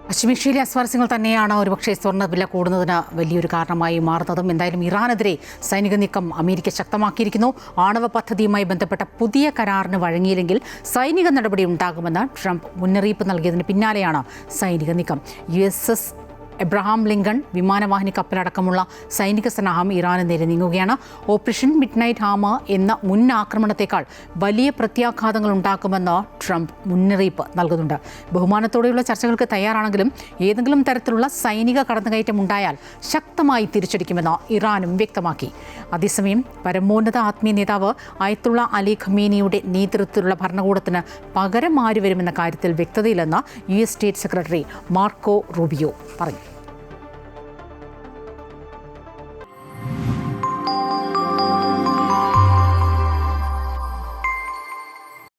പശ്ചിമേഷ്യയിലെ അസ്വാരസ്യങ്ങൾ തന്നെയാണ് ഒരുപക്ഷെ സ്വർണ്ണവില കൂടുന്നതിന് വലിയൊരു കാരണമായി മാറുന്നതും. എന്തായാലും ഇറാനെതിരെ സൈനിക നീക്കം അമേരിക്ക ശക്തമാക്കിയിരിക്കുന്നു. ആണവ പദ്ധതിയുമായി ബന്ധപ്പെട്ട പുതിയ കരാറിന് വഴങ്ങിയില്ലെങ്കിൽ സൈനിക നടപടി ഉണ്ടാകുമെന്ന് ട്രംപ് മുന്നറിയിപ്പ് നൽകിയതിന് പിന്നാലെയാണ് സൈനിക നീക്കം. USS എബ്രഹാം ലിങ്കൺ വിമാനവാഹിനി കപ്പലടക്കമുള്ള സൈനിക സന്നാഹം ഇറാന് നേരെ നീങ്ങുകയാണ്. ഓപ്പറേഷൻ മിഡ്നൈറ്റ് ഹാമർ എന്ന മുൻ ആക്രമണത്തേക്കാൾ വലിയ പ്രത്യാഘാതങ്ങൾ ഉണ്ടാക്കുമെന്ന് ട്രംപ് മുന്നറിയിപ്പ് നൽകുന്നുണ്ട്. ബഹുമാനത്തോടെയുള്ള ചർച്ചകൾക്ക് തയ്യാറാണെങ്കിലും ഏതെങ്കിലും തരത്തിലുള്ള സൈനിക കടന്നുകയറ്റം ഉണ്ടായാൽ ശക്തമായി തിരിച്ചടിക്കുമെന്ന് ഇറാനും വ്യക്തമാക്കി. അതേസമയം പരമോന്നത ആത്മീയ നേതാവ് അയത്തുള്ള അലി ഖമേനിയുടെ നേതൃത്വത്തിലുള്ള ഭരണകൂടത്തിന് പകരം ആര് വരുമെന്ന കാര്യത്തിൽ വ്യക്തതയില്ലെന്ന് US state secretary Marco Rubio പറഞ്ഞു.